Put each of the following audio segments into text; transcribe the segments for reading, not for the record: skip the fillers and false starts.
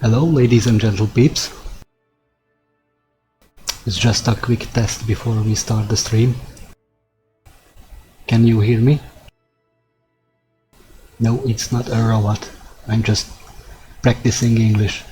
Hello ladies and gentle peeps. It's just a quick test before we start the stream. Can you hear me? No, it's not a robot. I'm just practicing English.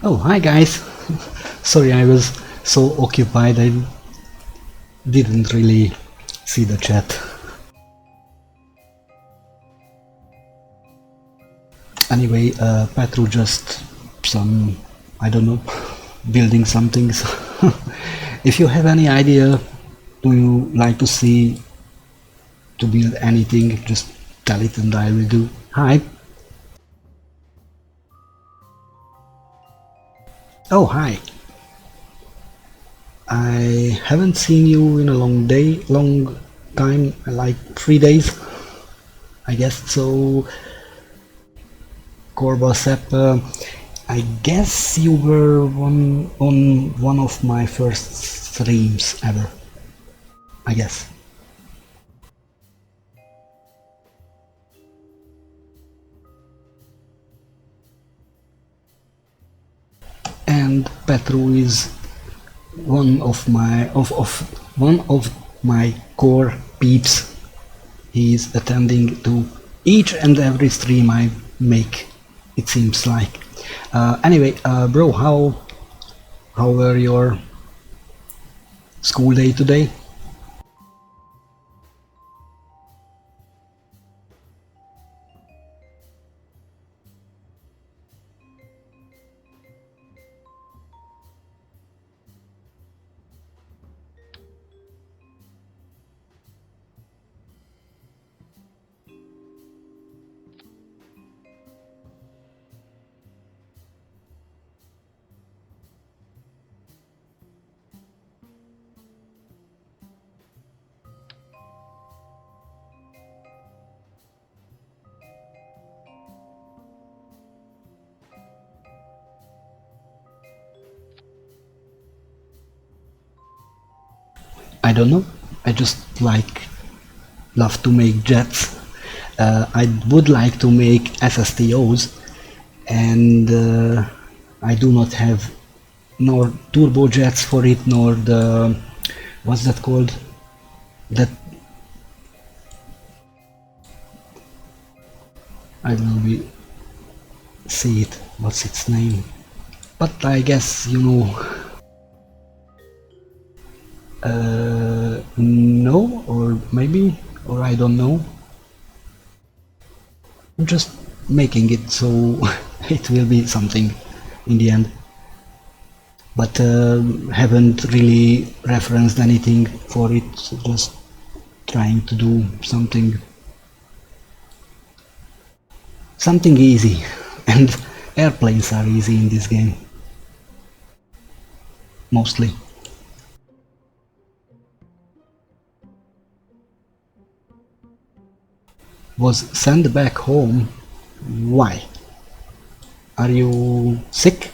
Oh, hi guys. Sorry, I was so occupied I didn't really see the chat. Anyway, Petru just some, I don't know, building some things. If you have any idea, do you like to see to build anything, just tell it and I will do. Hi. Oh, hi. I haven't seen you in a long time, like 3 days, I guess. So, Korbasep, I guess you were on one of my first streams ever, I guess. And Petru is one of my core peeps. He is attending to each and every stream I make, it seems like. Anyway, bro, how were your school day today? I don't know. I just love to make jets. I would like to make SSTOs, and I do not have nor turbojets for it, nor the what's that called? That I will be see it. What's its name? But I guess you know. No, or maybe, or I don't know. I'm just making it so it will be something in the end. But haven't really referenced anything for it, so just trying to do something easy. And airplanes are easy in this game, mostly. Was sent back home. Why? Are you sick?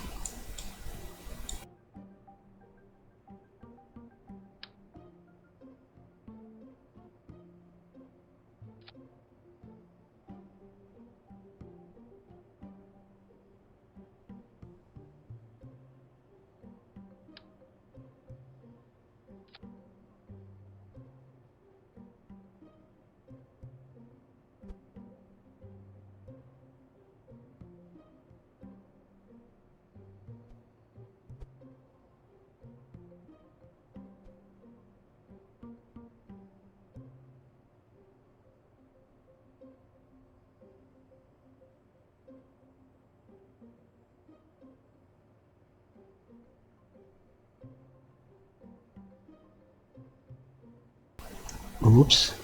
Oops.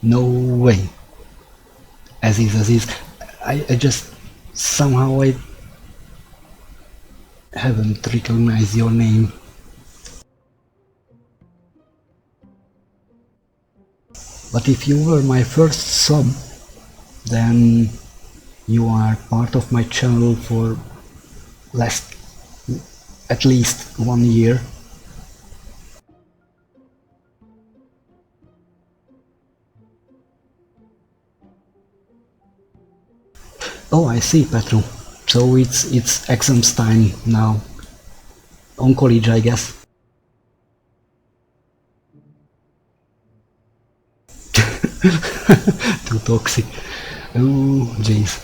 No way. Aziz. I just somehow I haven't recognized your name. But if you were my first sub, then you are part of my channel for at least 1 year. Oh, I see, Petru. So it's exams time now. On college, I guess. Too toxic. Oh, jeez.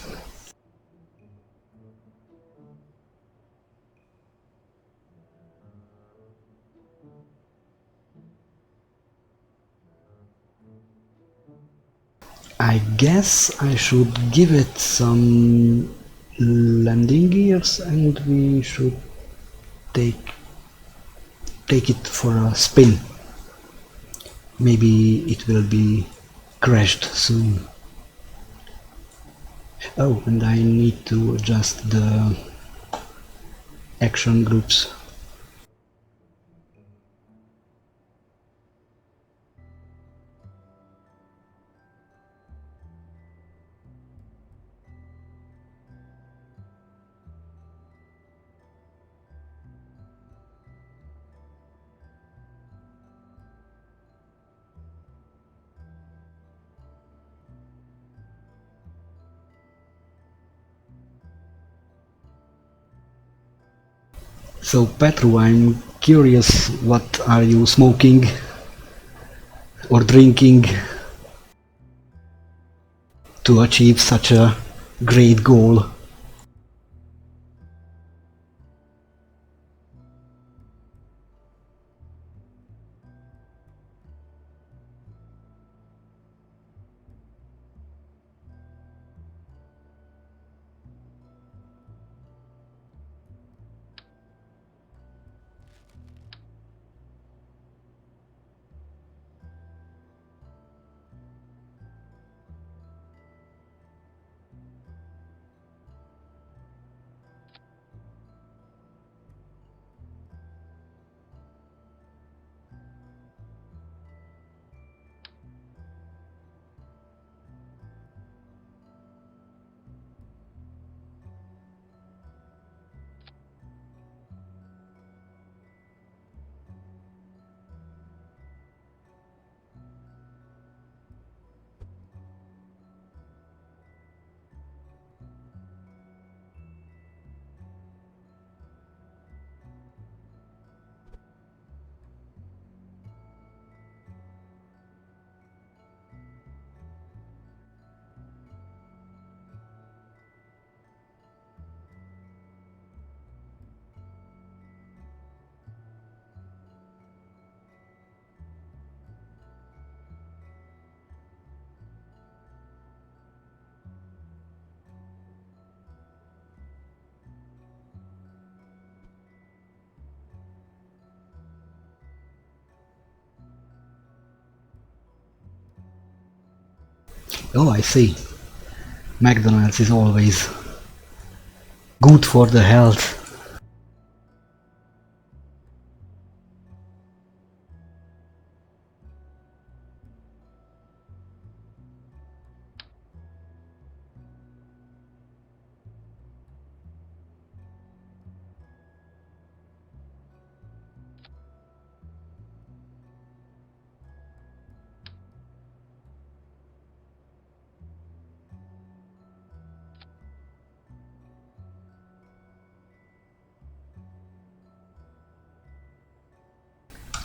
I guess I should give it some landing gears and we should take it for a spin. Maybe it will be crashed soon. Oh, and I need to adjust the action groups. So Petru, I'm curious, what are you smoking or drinking to achieve such a great goal? Oh, I see. McDonald's is always good for the health.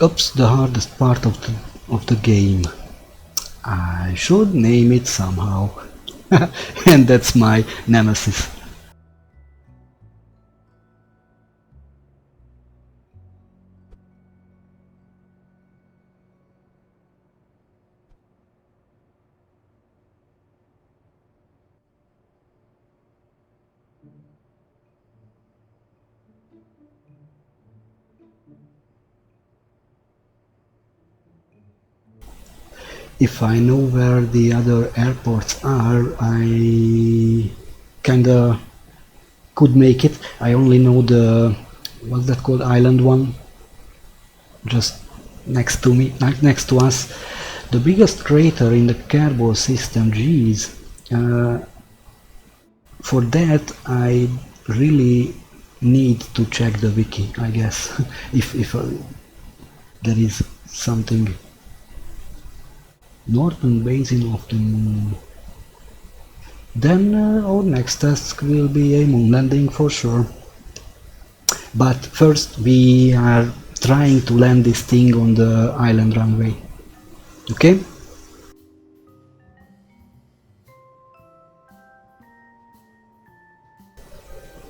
Oops, the hardest part of the game. I should name it somehow. And that's my nemesis. If I know where the other airports are, I kinda could make it. I only know the, what's that called, island one, just next to me, next to us. The biggest crater in the Kerbal system, geez. For that I really need to check the wiki, I guess, if there is something. Northern basin of the moon. Then our next task will be a moon landing for sure. But first we are trying to land this thing on the island runway. Okay?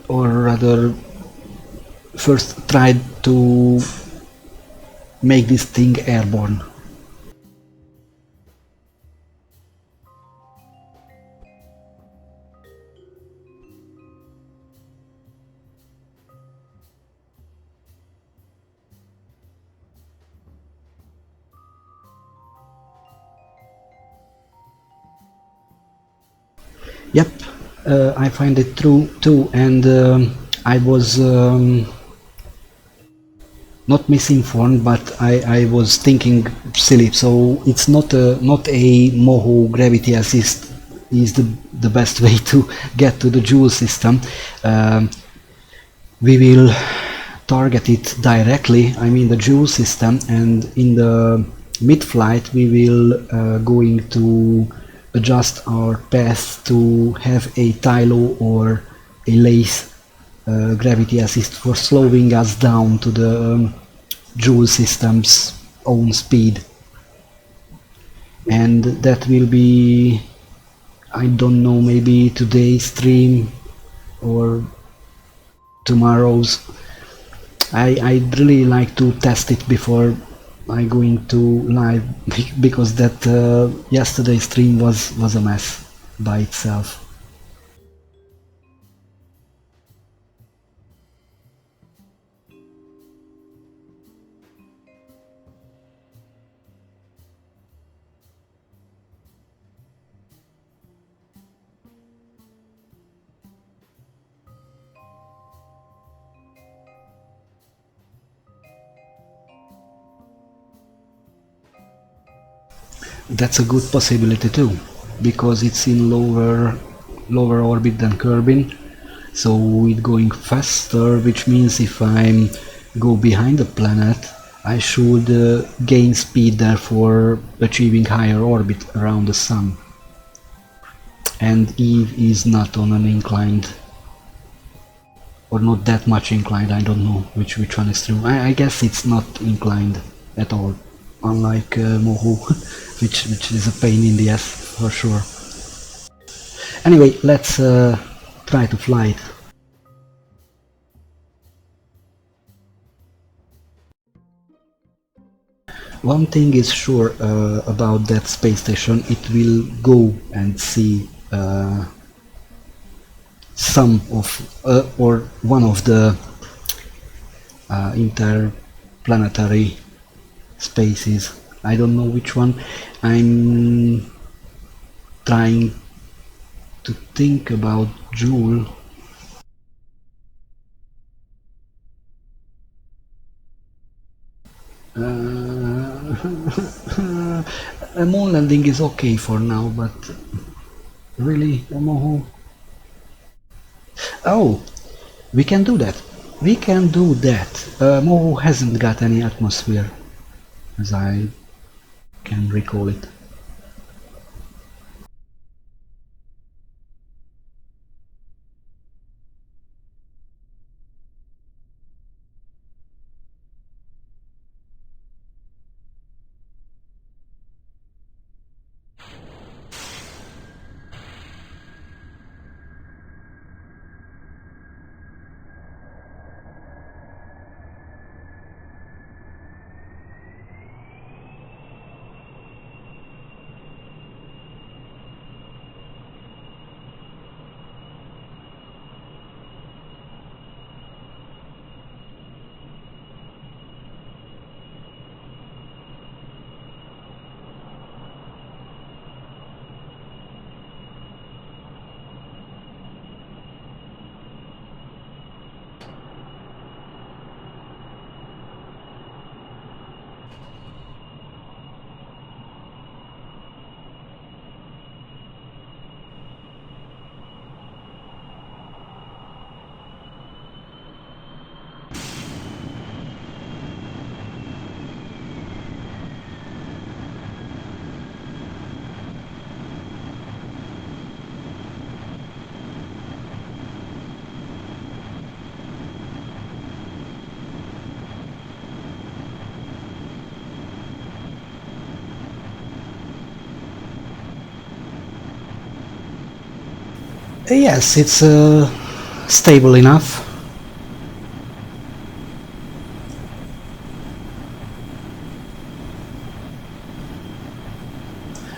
Or rather, first try to make this thing airborne. Yep, I find it true too, and I was not misinformed, but I was thinking silly. So it's not a Moho gravity assist is the best way to get to the Joule system. We will target it directly, I mean the Joule system, and in the mid-flight we will going to adjust our path to have a Tylo or a Lace gravity assist for slowing us down to the Joule system's own speed. And that will be, I don't know, maybe today's stream or tomorrow's. I'd really like to test it before I going to live because that yesterday's stream was a mess by itself. That's a good possibility too, because it's in lower orbit than Kerbin, so it's going faster, which means if I go behind the planet I should gain speed, therefore achieving higher orbit around the Sun. And Eve is not on an inclined, or not that much inclined, I don't know which one is true. I guess it's not inclined at all, unlike Moho, which is a pain in the ass for sure. Anyway, let's try to fly it. One thing is sure about that space station, it will go and see some of or one of the interplanetary spaces. I don't know which one. I'm trying to think about Joule. A moon landing is okay for now, but really, Moho? Oh, we can do that. We can do that. Moho hasn't got any atmosphere, as I can recall it. Yes, it's stable enough.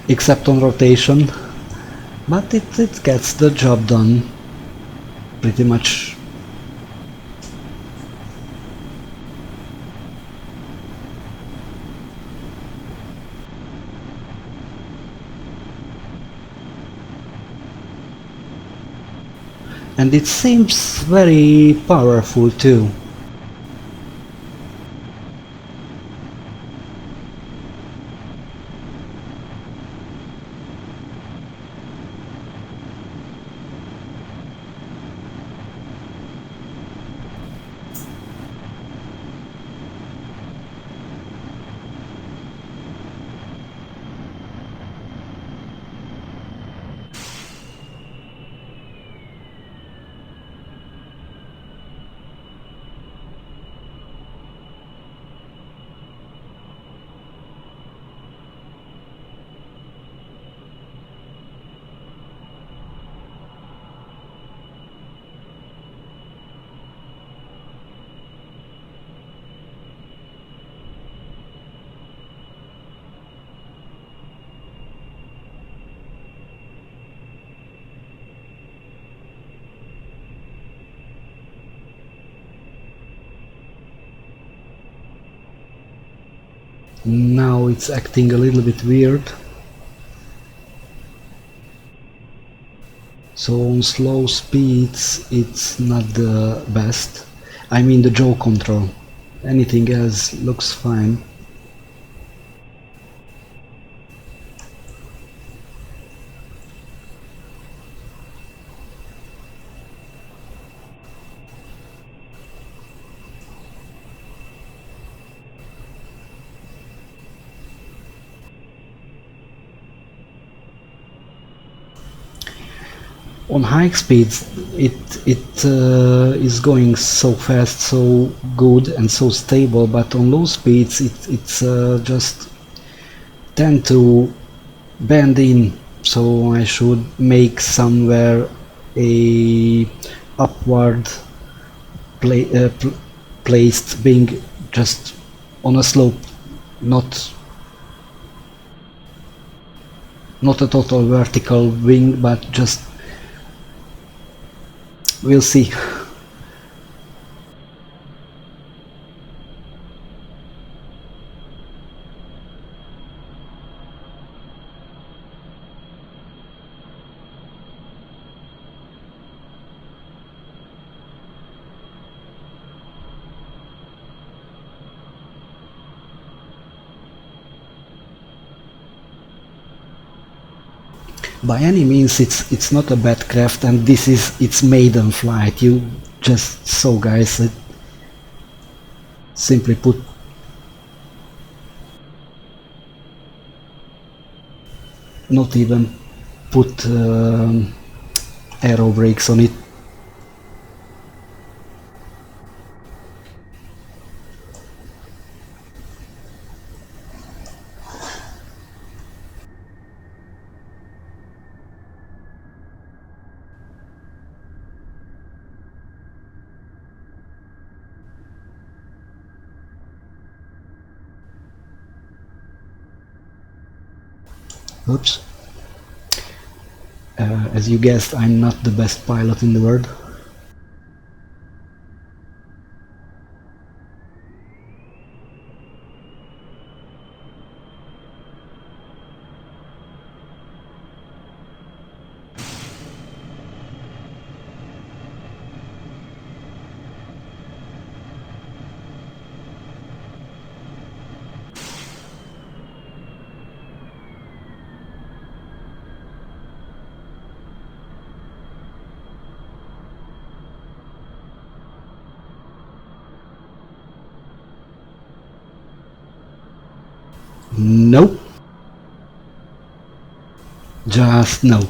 Except on rotation, but it gets the job done pretty much. and it seems very powerful too. Now it's acting a little bit weird. So on slow speeds it's not the best. I mean the jaw control. Anything else looks fine. On high speeds it is going so fast, so good and so stable, but on low speeds it's just tend to bend in, so I should make somewhere a upward placed wing, just on a slope, not a total vertical wing, but just we'll see. By any means it's not a bad craft, and this is its maiden flight. You just saw, guys, it simply put, not even put aero brakes on it. Oops. As you guessed, I'm not the best pilot in the world. No. Just no.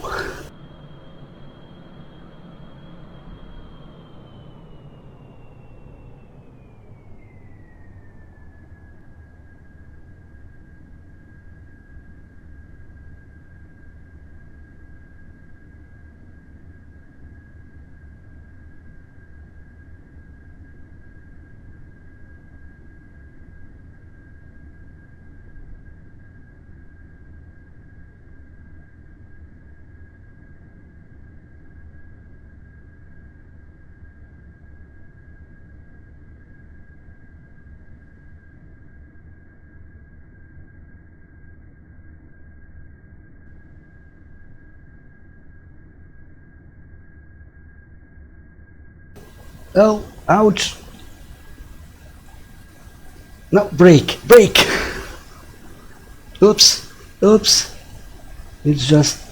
Oh, ouch! No, brake! Brake! Oops! Oops! It just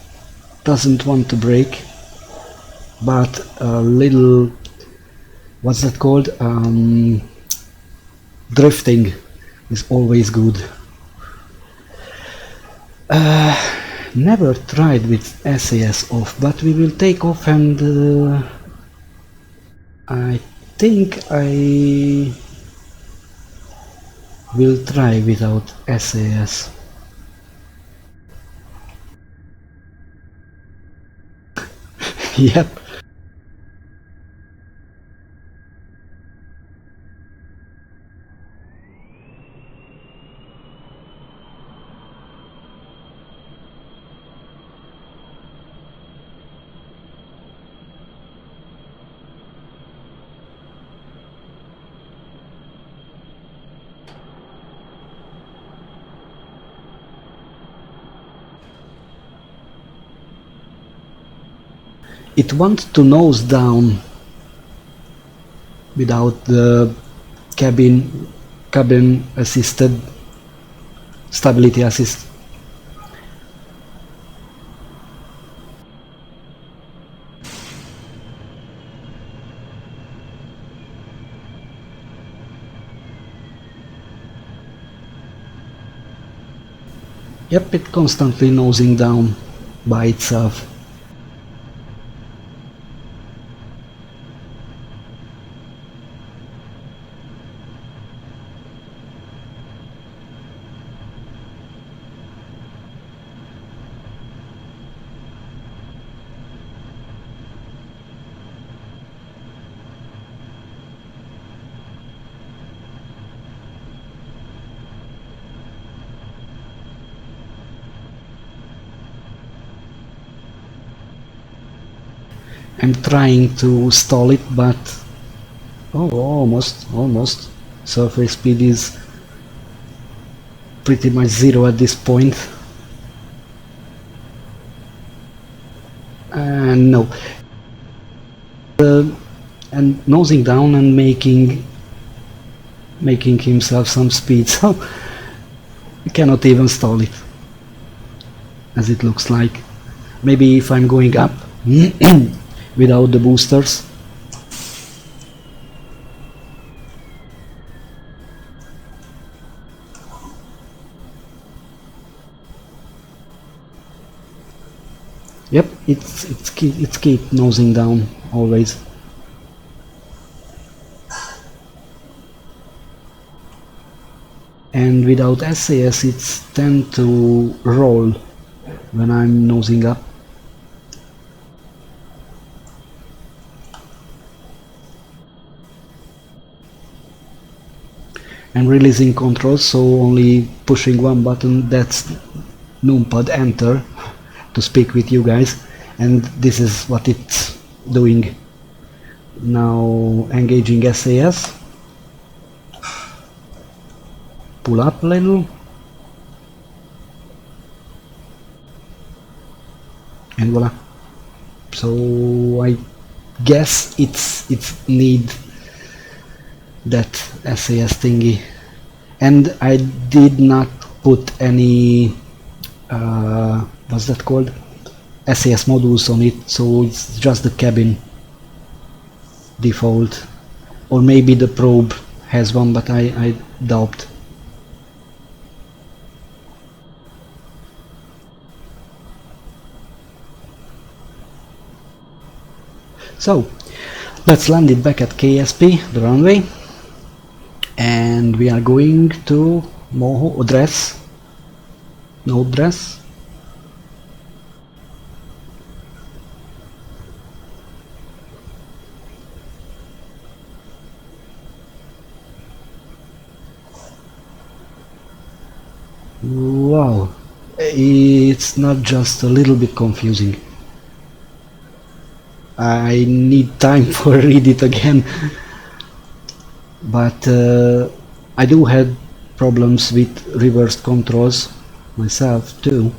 doesn't want to brake. But a little... what's that called? Drifting is always good. Never tried with SAS off, but we will take off, and I think I will try without SAS. Yep. It wants to nose down without the cabin assisted stability assist. Yep, it constantly nosing down by itself. I'm trying to stall it, but oh, almost. Surface speed is pretty much zero at this point. And no. And nosing down and making himself some speed, so we cannot even stall it, as it looks like. Maybe if I'm going up without the boosters. Yep, it's keep nosing down always. And without SAS it's tend to roll when I'm nosing up. I'm releasing controls, so only pushing one button, that's numpad enter, to speak with you guys, and this is what it's doing. Now engaging SAS, pull up a little, and voila. So I guess it's need that SAS thingy, and I did not put any what's that called, SAS modules on it, so it's just the cabin default, or maybe the probe has one, but I doubt. So let's land it back at KSP, the runway, and we are going to Moho address, node address. Wow, it's not just a little bit confusing. I need time for read it again, but I do have problems with reverse controls myself too.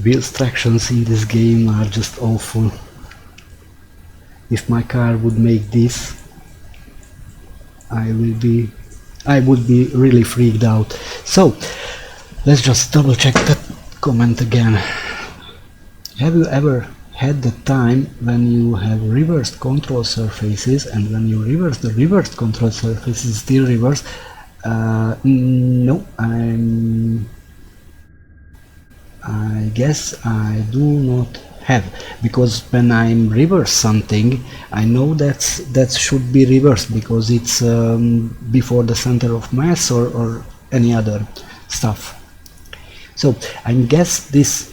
Wheel tractions in this game are just awful. If my car would make this, I would be really freaked out. So let's just double check that comment again. Have you ever had the time when you have reversed control surfaces and when you reverse the reversed control surfaces still reverse? No, I guess I do not have, because when I'm reverse something, I know that should be reversed because it's before the center of mass or any other stuff. So I guess this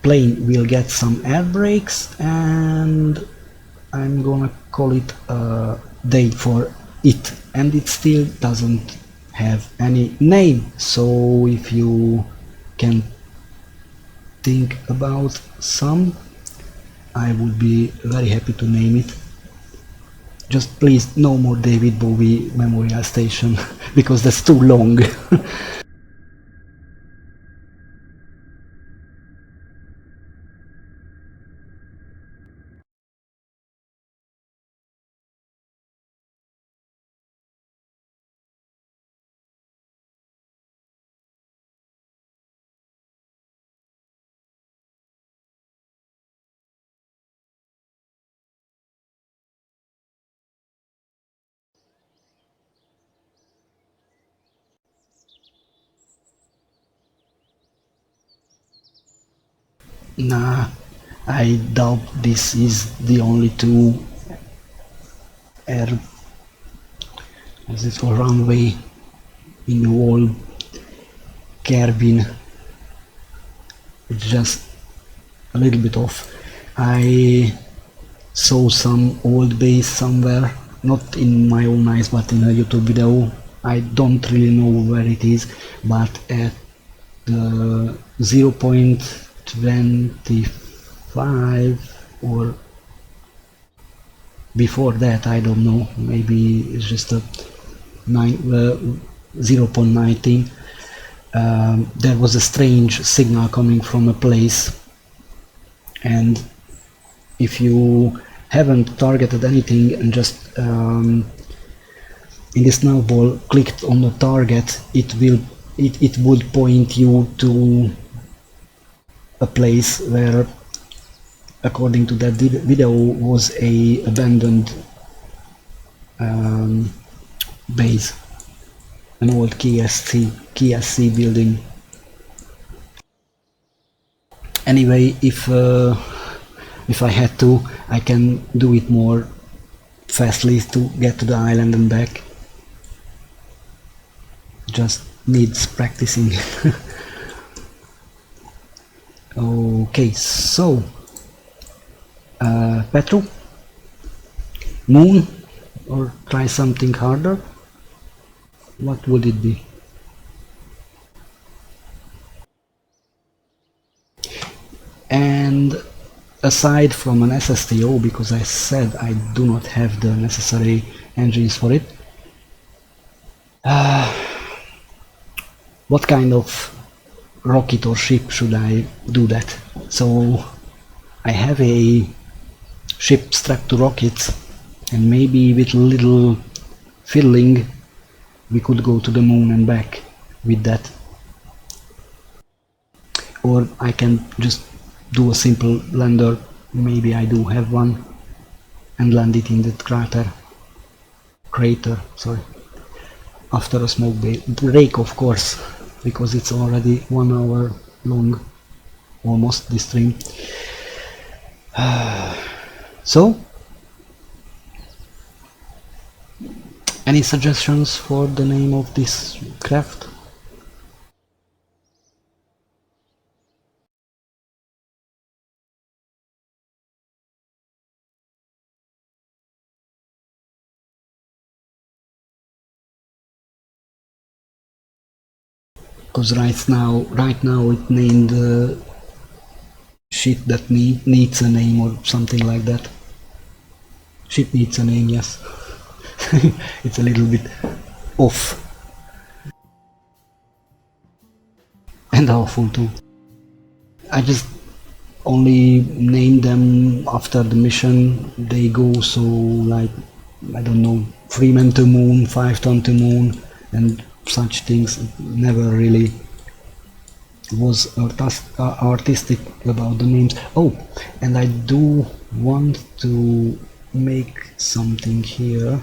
plane will get some air brakes, and I'm gonna call it a day for it, and it still doesn't have any name. So if you can think about some, I would be very happy to name it. Just please no more David Bowie Memorial Station because that's too long. Nah, I doubt this is the only two air, as it for runway in the whole cabin. It's just a little bit off. I saw some old base somewhere, not in my own eyes but in a YouTube video. I don't really know where it is, but at the 0.25 or before that, I don't know, maybe it's just a 0.19. There was a strange signal coming from a place, and if you haven't targeted anything and just in the snowball clicked on the target, it would point you to a place where, according to that video, was a abandoned base, an old KSC building. Anyway, if I had to, I can do it more fastly to get to the island and back. Just needs practicing. Okay, so petrol, moon, or try something harder. What would it be? And aside from an SSTO, because I said I do not have the necessary engines for it, what kind of rocket or ship should I do that? So I have a ship strapped to rockets, and maybe with a little fiddling we could go to the moon and back with that. Or I can just do a simple lander, maybe I do have one, and land it in the crater, sorry, after a smoke break, of course, because it's already 1 hour long, almost, this stream. So, any suggestions for the name of this craft? Because right now it named shit that needs a name or something like that. Shit needs a name, yes. It's a little bit off. And awful too. I just only name them after the mission they go, so like, I don't know, 3 men to moon, 5 ton to moon, and such things. Never really was artistic about the names. Oh, and I do want to make something here.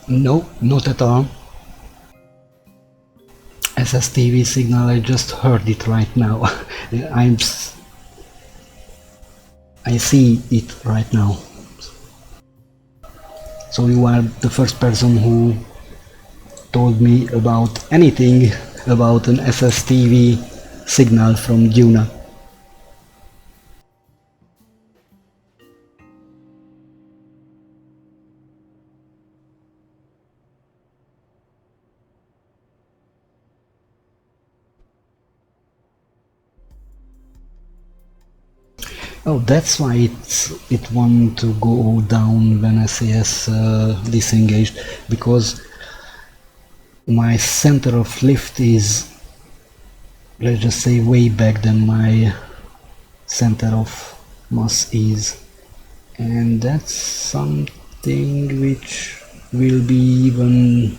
No, not at all. SSTV signal, I just heard it right now. I see it right now. So you are the first person who told me about anything about an SSTV signal from Duna. Oh, that's why it want to go down when SAS disengaged, because my center of lift is, let's just say, way back than my center of mass is, and that's something which will be even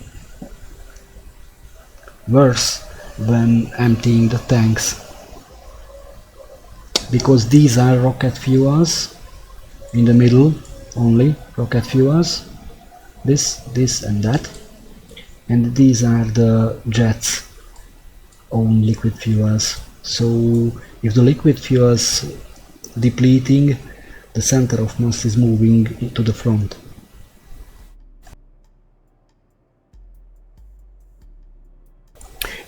worse when emptying the tanks, because these are rocket fuels in the middle, only rocket fuels, this and that, and these are the jets own liquid fuels. So if the liquid fuels depleting, the center of mass is moving to the front.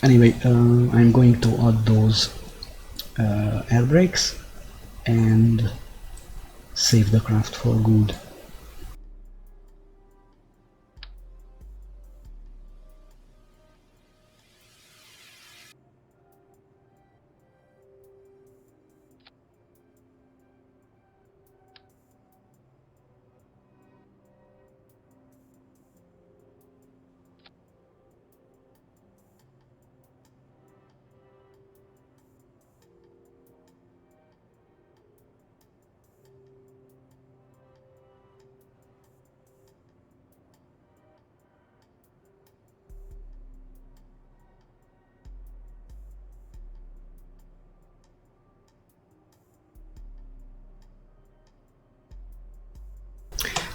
Anyway, I'm going to add those air brakes and save the craft for good.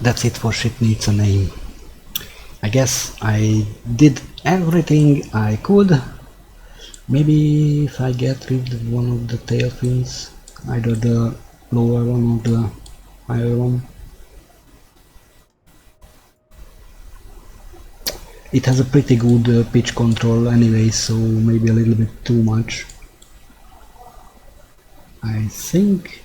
That's it for Ship Needs a Name. I guess I did everything I could. Maybe if I get rid of one of the tail fins, either the lower one or the higher one. It has a pretty good pitch control anyway, so maybe a little bit too much. I think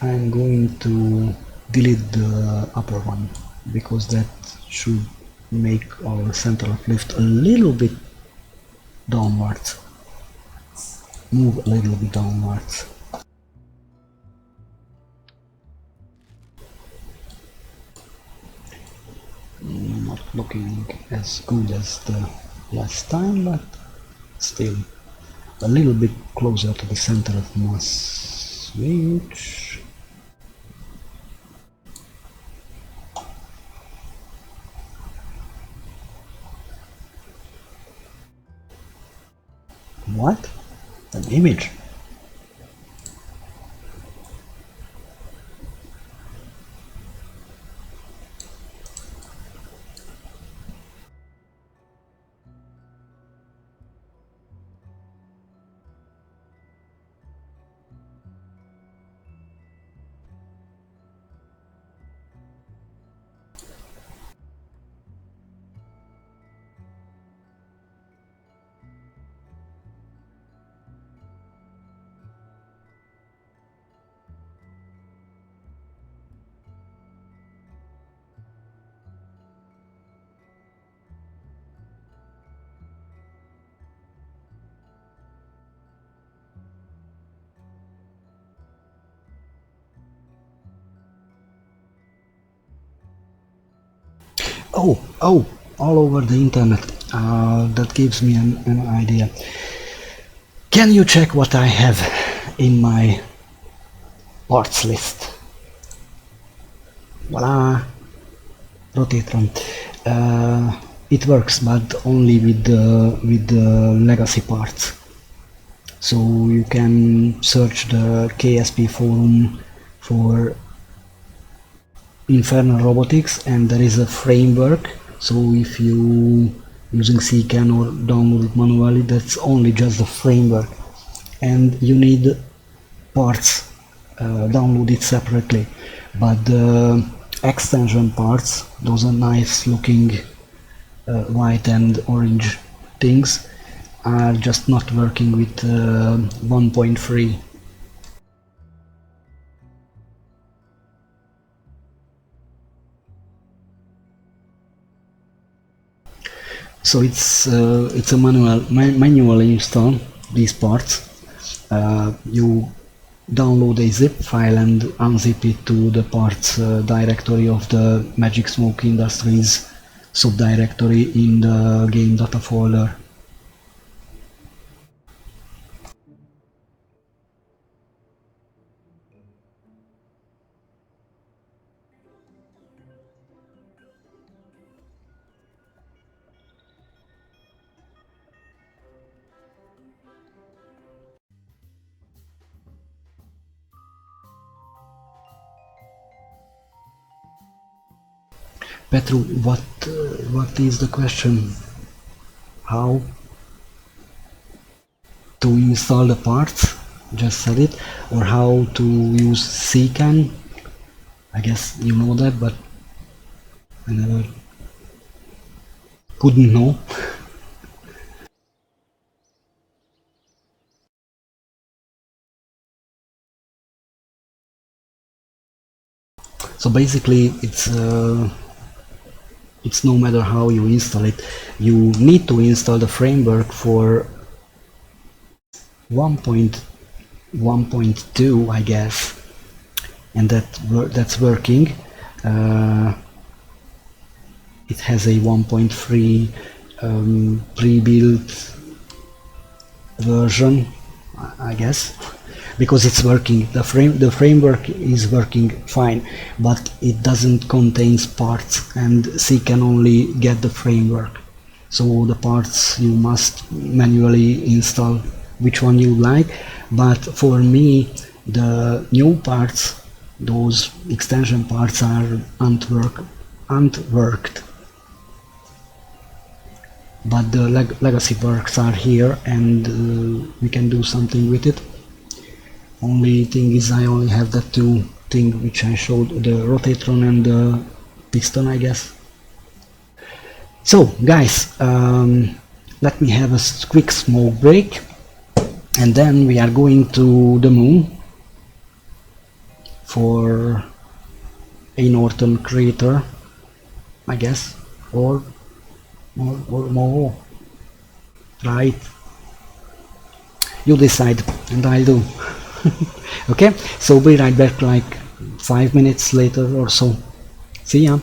I'm going to delete the upper one, because that should make our center of lift a little bit downwards. Move a little bit downwards. not looking as good as the last time, but still a little bit closer to the center of mass, which what? An image? Oh, all over the internet. That gives me an idea. Can you check what I have in my parts list? Voila! Rotatron. It works, but only with the legacy parts. So you can search the KSP forum for Infernal Robotics, and there is a framework. So if you using CCAN or download it manually, that's only just the framework, and you need parts downloaded separately. But the extension parts, those are nice looking white and orange things, are just not working with 1.3. So it's a manual install these parts. You download a zip file and unzip it to the parts directory of the Magic Smoke Industries subdirectory in the game data folder. Petru, what is the question? How to install the parts? Just said it. Or how to use CCAN? I guess you know that, but I never couldn't know. So basically it's no matter how you install it, you need to install the framework for 1.1.2, I guess, and that's working. It has a 1.3 pre-built version, I guess, because it's working. The framework is working fine, but it doesn't contain parts, and C can only get the framework. So the parts you must manually install which one you like. But for me, the new parts, those extension parts, aren't worked. But the legacy parts are here, and we can do something with it. Only thing is, I only have the two things which I showed, the rotatron and the piston, I guess. So guys, let me have a quick smoke break, and then we are going to the moon for a northern crater, I guess, or more, right? You decide, and I'll do. Okay, so be right back like 5 minutes later or so. See ya.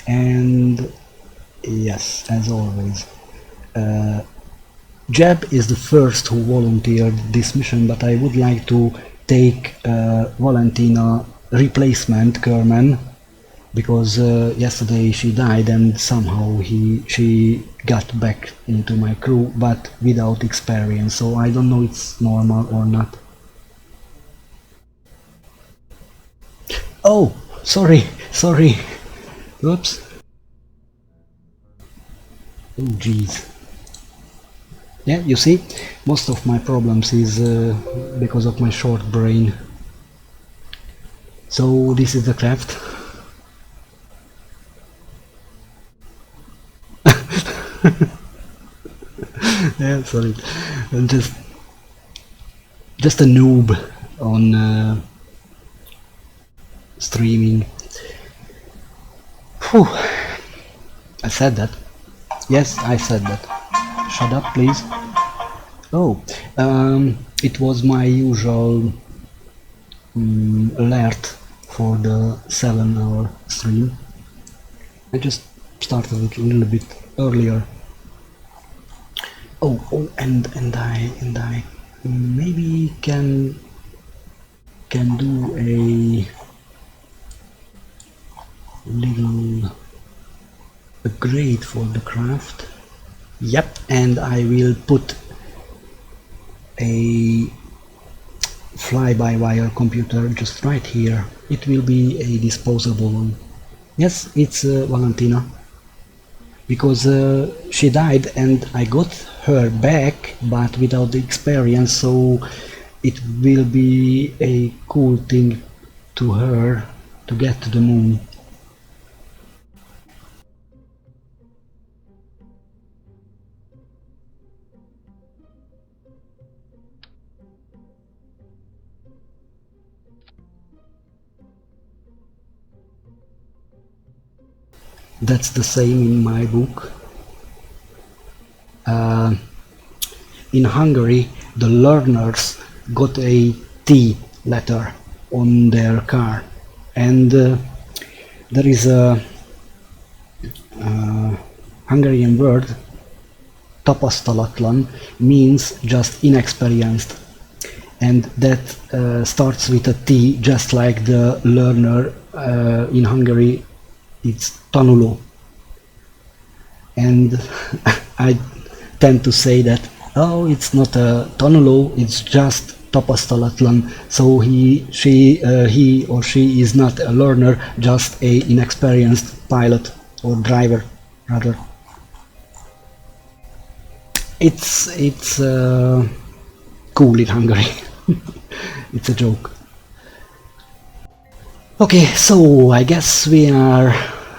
And yes, as always, Jeb is the first who volunteered this mission, but I would like to take Valentina replacement Kerman, because yesterday she died and somehow she got back into my crew, but without experience, so I don't know if it's normal or not. Oh, sorry, oops. Oh jeez. Yeah, you see, most of my problems is because of my short brain. So this is the craft. Yeah, sorry, I'm just a noob on streaming. Whew. I said that. Yes, I said that. Shut up, please. Oh, it was my usual alert for the 7-hour stream. I just started it a little bit earlier. Oh, and I maybe can do a little upgrade for the craft. Yep, and I will put a fly-by-wire computer just right here. It will be a disposable one. Yes, it's Valentina, because she died and I got her back, but without the experience, so it will be a cool thing to her to get to the moon. That's the same in my book. In Hungary, the learners got a T letter on their car, and there is a Hungarian word, tapasztalatlan, means just inexperienced, and that starts with a T, just like the learner in Hungary, it's tanuló. And I tend to say that, oh, it's not a tanuló, it's just tapasztalatlan, so he or she is not a learner, just a inexperienced pilot or driver, rather. It's cool in Hungary. It's a joke. Okay, so I guess we are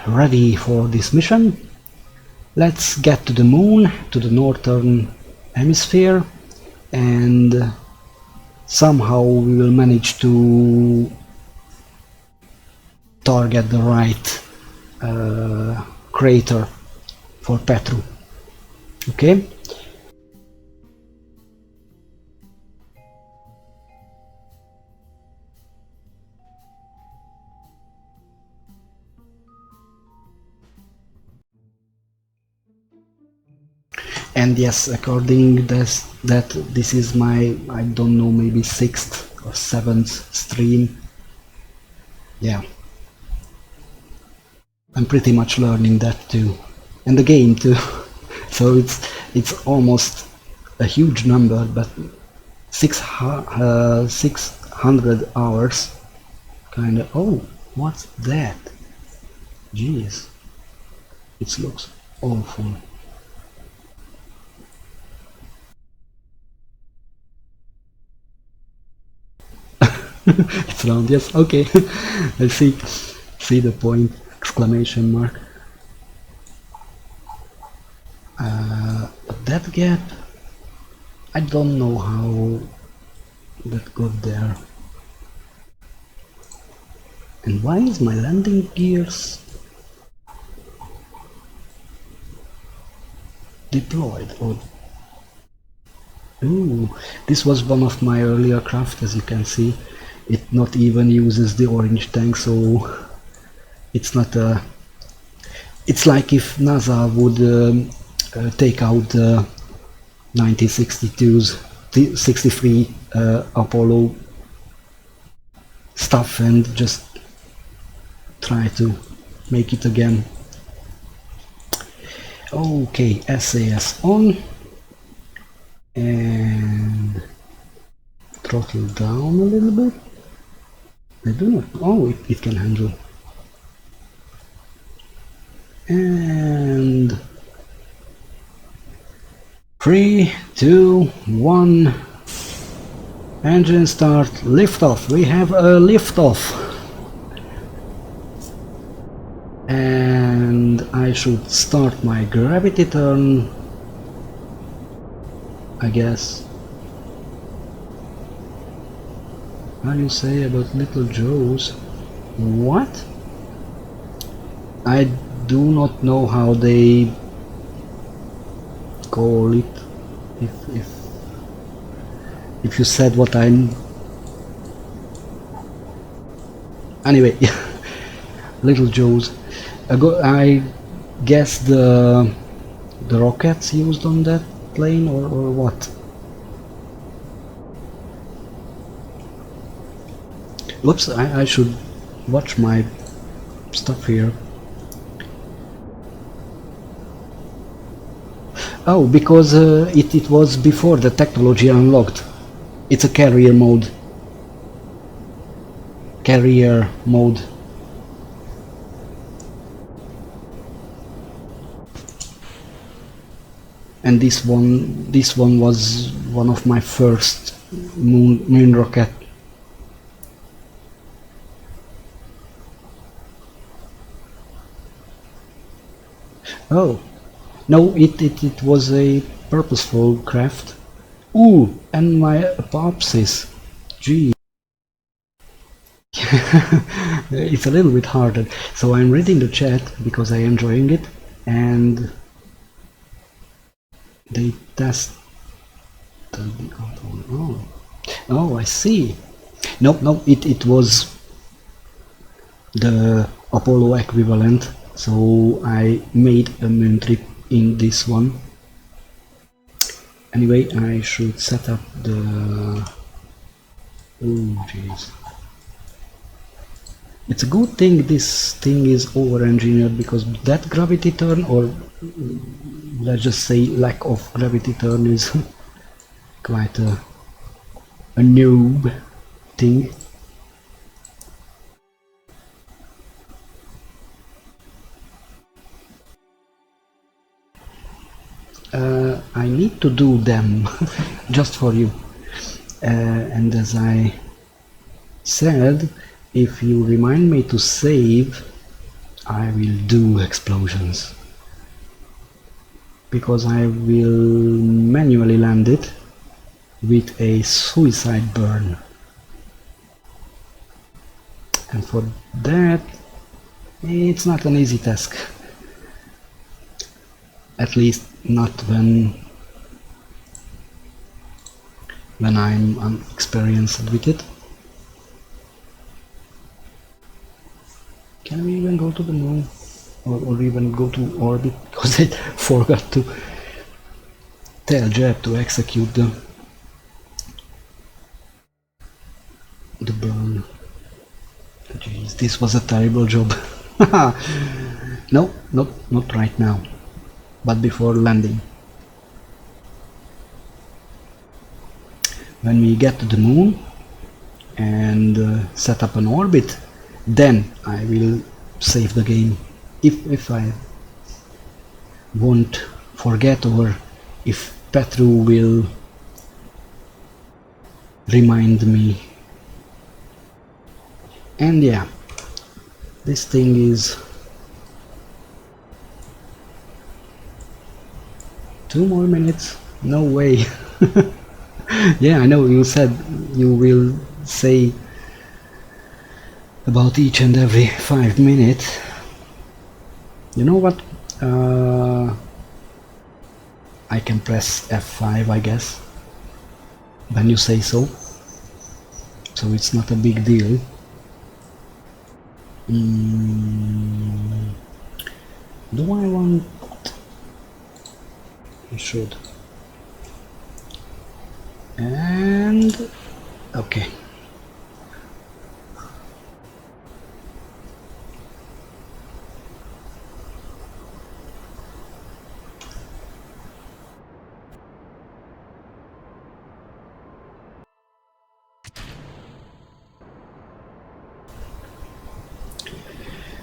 ready for this mission. Let's get to the moon, to the northern hemisphere, and somehow we will manage to target the right crater for Petru. Okay? And yes, according that this is my, I don't know, maybe 6th or 7th stream. Yeah, I'm pretty much learning that too, and the game too. So it's almost a huge number, but 600 hours, kind of. Oh, what's that? Jeez, it looks awful. It's round, yes, okay. I see the point, exclamation mark. But that gap, I don't know how that got there. And why is my landing gears deployed? Or ooh, this was one of my earlier craft, as you can see. It not even uses the orange tank, so it's not a It's like if NASA would take out 1962's 63 Apollo stuff and just try to make it again. Okay, SAS on and throttle down a little bit. I do not. Oh, it can handle. And 3, 2, 1. Engine start. Liftoff. We have a liftoff. And I should start my gravity turn, I guess. How do you say about little Joes? What? I do not know how they call it. If you said what I'm... Anyway, little Joes. I guess the rockets used on that plane or what? Whoops, I should watch my stuff here. Oh, because it was before the technology unlocked. It's a carrier mode. Carrier mode. And this one was one of my first moon rocket. Oh, no, it was a purposeful craft. Ooh, and my apopsis. Gee. It's a little bit harder. So I'm reading the chat because I'm enjoying it, and they test the oh, I see. No, it was the Apollo equivalent, so I made a moon trip in this one. Anyway, I should set up the... oh jeez. It's a good thing this thing is over-engineered, because that gravity turn, or let's just say lack of gravity turn, is quite a noob thing. I need to do them just for you, and as I said, if you remind me to save, I will do explosions, because I will manually land it with a suicide burn, and for that it's not an easy task, at least not when I'm unexperienced with it. Can we even go to the moon, or even go to orbit? Because I forgot to tell Jeb to execute the burn. Jeez, this was a terrible job. No, not right now, but before landing. When we get to the moon and set up an orbit, then I will save the game, if I won't forget, or if Petru will remind me. And yeah, this thing is 2 more minutes. No way. Yeah, I know you said you will say about each and every 5 minutes. You know what? I can press F5, I guess, when you say so. So it's not a big deal. Do I want... I should. And... okay.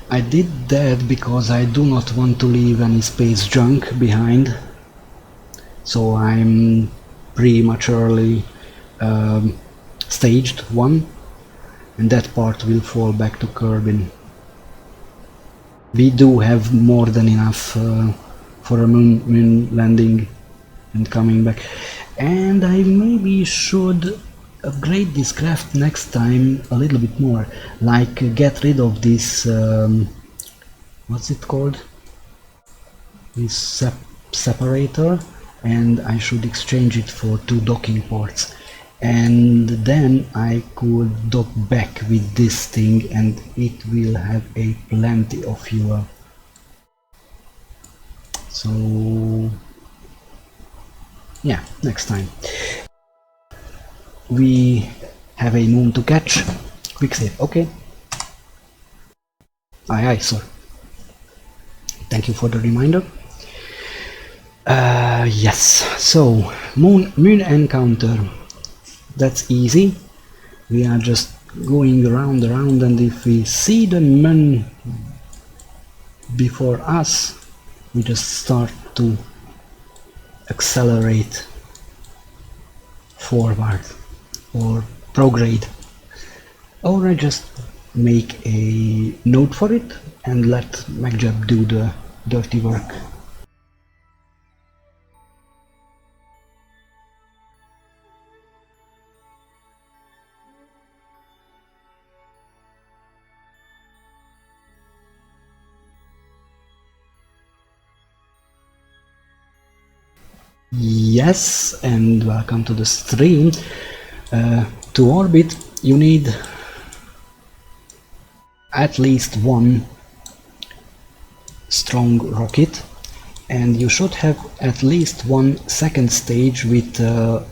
I did that because I do not want to leave any space junk behind, so I'm prematurely staged one, and that part will fall back to Kerbaling. We do have more than enough for a moon landing and coming back, and I maybe should upgrade this craft next time a little bit more, like get rid of this what's it called, this separator, and I should exchange it for 2 docking ports, and then I could dock back with this thing and it will have a plenty of fuel. So yeah, next time. We have a moon to catch. Quick save, okay. Aye aye, sir. Thank you for the reminder. Yes, so moon encounter. That's easy. We are just going around, and if we see the moon before us, we just start to accelerate forward or prograde, or I just make a note for it and let bankja do the dirty work. Yes, and welcome to the stream. To orbit you need at least 1 strong rocket, and you should have at least 1 second stage with a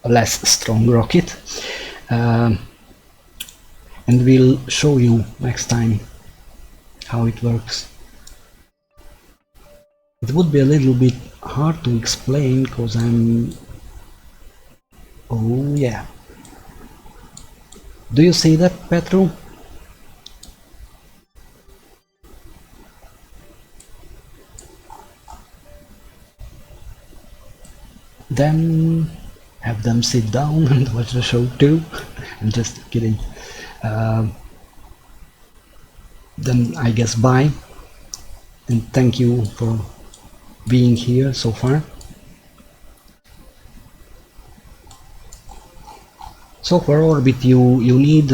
less strong rocket, and we'll show you next time how it works. It would be a little bit hard to explain because I'm... oh yeah. Do you see that, Petru? Then have them sit down and watch the show too. I'm just kidding. Then I guess bye, and thank you for being here so far. So for orbit you need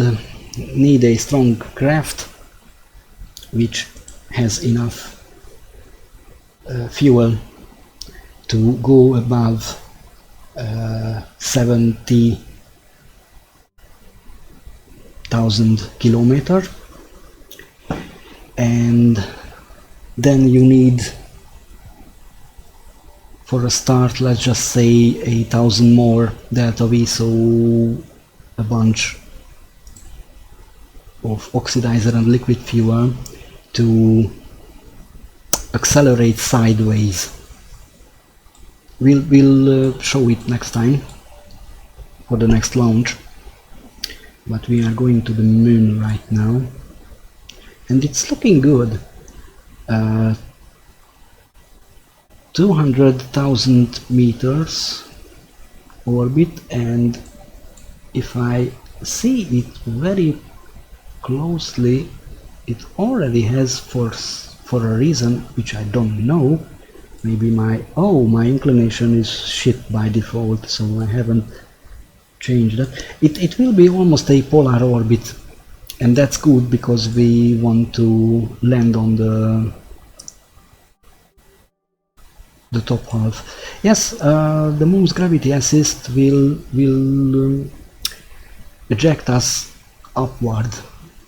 a strong craft which has enough fuel to go above 70,000 kilometers, and then you need, for a start, let's just say 1,000 more delta V, so a bunch of oxidizer and liquid fuel to accelerate sideways. We'll show it next time for the next launch, but we are going to the moon right now, and it's looking good. 200,000 meters orbit, and if I see it very closely, it already has, for a reason which I don't know, maybe my inclination is shit by default, so I haven't changed that. It will be almost a polar orbit, and that's good because we want to land on the top half. Yes, the moon's gravity assist will eject us upward,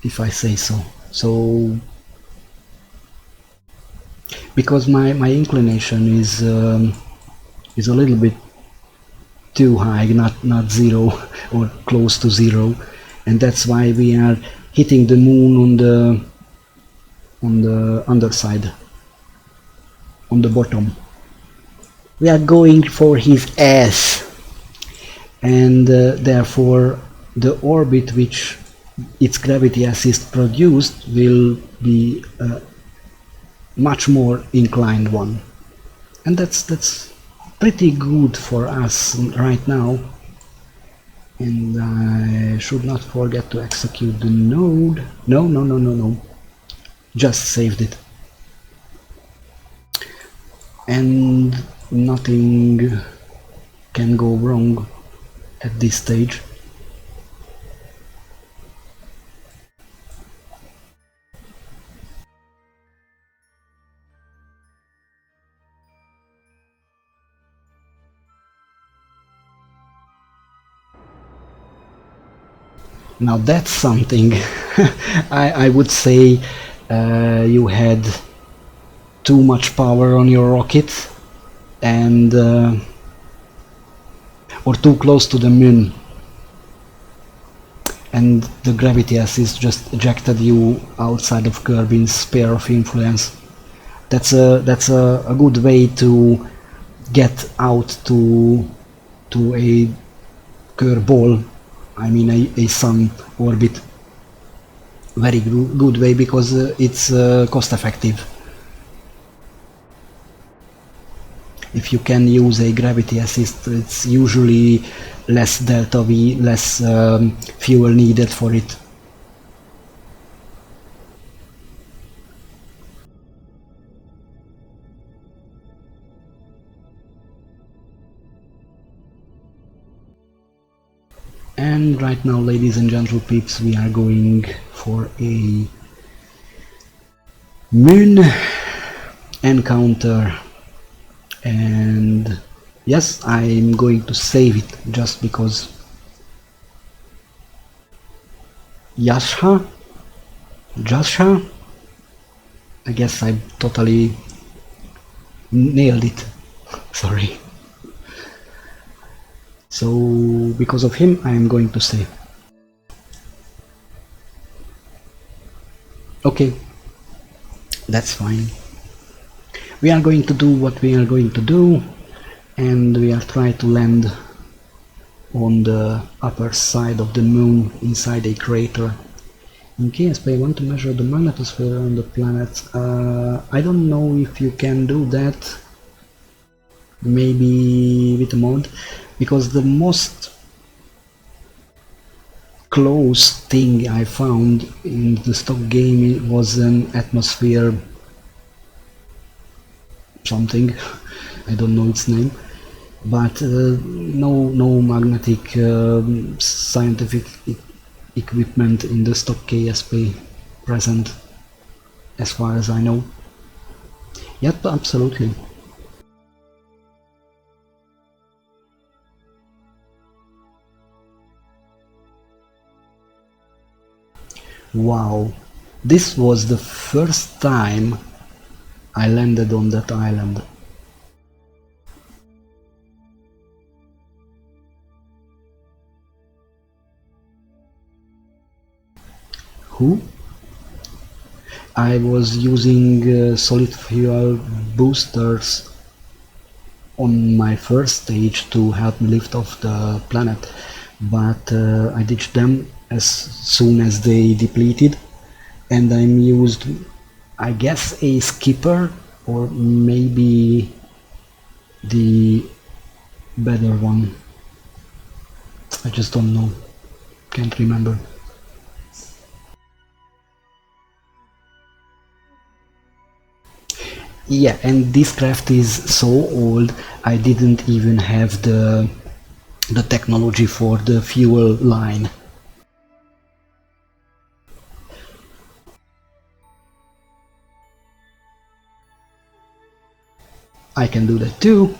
if I say so. So because my inclination is a little bit too high, not zero or close to zero, and that's why we are hitting the moon on the underside, on the bottom. We are going for his ass, and therefore the orbit which its gravity assist produced will be a much more inclined one, and that's pretty good for us right now. And I should not forget to execute the node. No, just saved it, and nothing can go wrong at this stage. Now that's something. I would say you had too much power on your rocket, and or too close to the Mün, and the gravity assist just ejected you outside of Kerbin's sphere of influence. That's a good way to get out to a Kerbal, I mean a sun orbit. Very good way, because it's cost effective. If you can use a gravity assist, it's usually less delta V, less fuel needed for it. And right now, ladies and gentle peeps, we are going for a Mün encounter, and yes, I'm going to save it just because. Jasha? I guess I totally nailed it. Sorry. So because of him, I am going to save. Okay, that's fine. We are going to do what we are going to do, and we are trying to land on the upper side of the moon inside a crater. In case I want to measure the magnetosphere on the planet, I don't know if you can do that, maybe with a mod, because the most close thing I found in the stock game was an atmosphere something, I don't know its name, but no magnetic scientific equipment in the stock KSP present, as far as I know. Yep, absolutely. Wow, this was the first time I landed on that island. Who? I was using solid fuel boosters on my first stage to help me lift off the planet, but I ditched them as soon as they depleted, and I used, I guess, a skipper, or maybe the better one. I just don't know, can't remember. Yeah, and this craft is so old, I didn't even have the technology for the fuel line. I can do that too,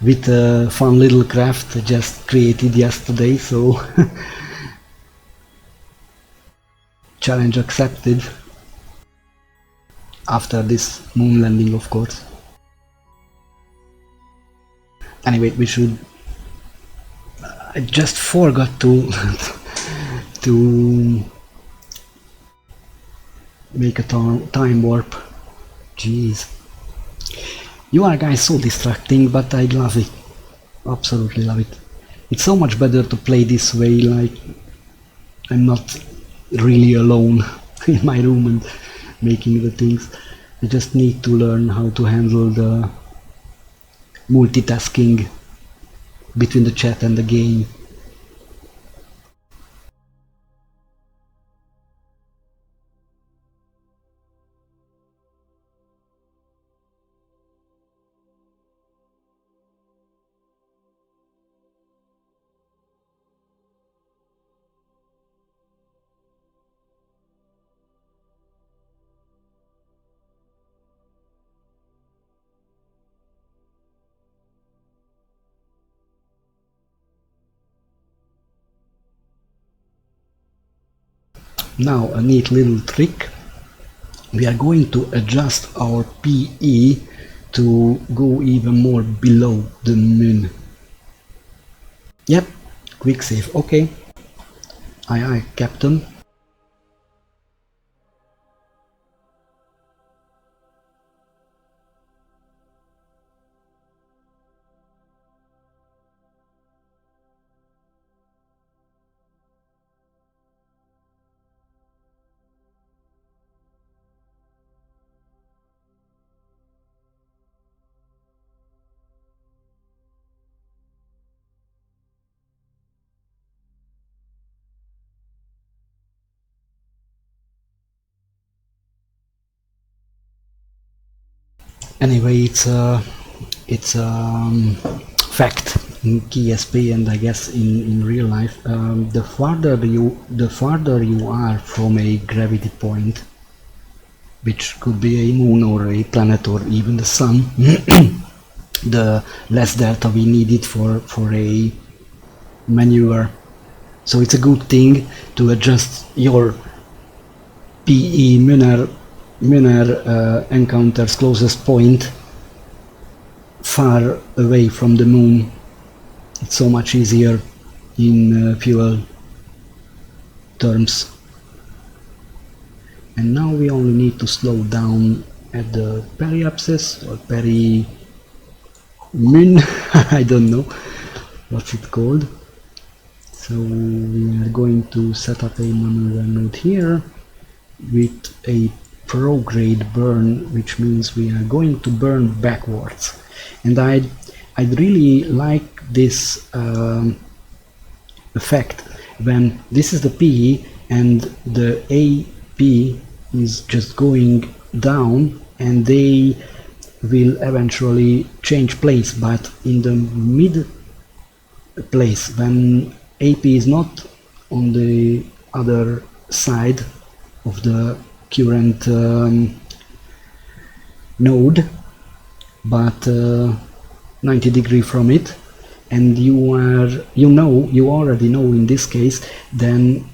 with a fun little craft just created yesterday, so challenge accepted. after this moon landing, of course. Anyway, we should... I just forgot to to make a time warp. Jeez. You are guys so distracting, but I love it. Absolutely love it. It's so much better to play this way, like I'm not really alone in my room and making the things. I just need to learn how to handle the multitasking between the chat and the game. Now a neat little trick. We are going to adjust our PE to go even more below the Mün. Yep, quick save, okay. Aye aye, Captain. Anyway, it's a fact in KSP and I guess in real life. The farther you are from a gravity point, which could be a moon or a planet or even the sun, the less delta we needed for a maneuver. So it's a good thing to adjust your PE Mün-ar encounters closest point far away from the moon. It's so much easier in fuel terms. And now we only need to slow down at the periapsis or peri-Mün, I don't know what's it called. So we are going to set up a maneuver node here with a prograde burn, which means we are going to burn backwards. And I'd really like this effect when this is the PE and the AP is just going down and they will eventually change place, but in the mid place when AP is not on the other side of the current node, but 90 degree from it, and you already know in this case, then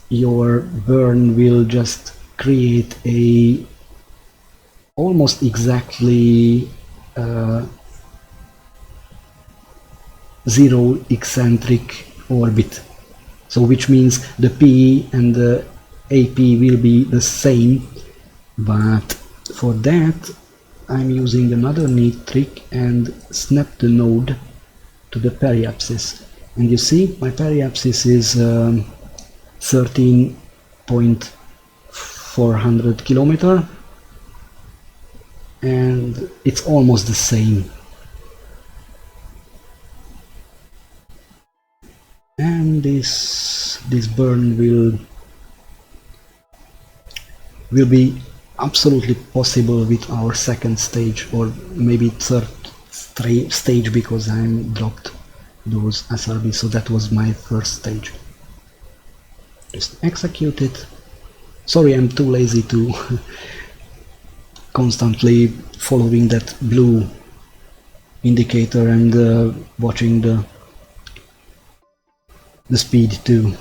your burn will just create a almost exactly zero eccentric orbit. So which means the P and the AP will be the same, but for that I'm using another neat trick and snap the node to the periapsis. And you see my periapsis is 13.400 kilometer, and it's almost the same. And this burn will be absolutely possible with our second stage, or maybe third stage, because I dropped those SRB, so that was my first stage. Just execute it. Sorry, I'm too lazy to constantly following that blue indicator and watching the speed too.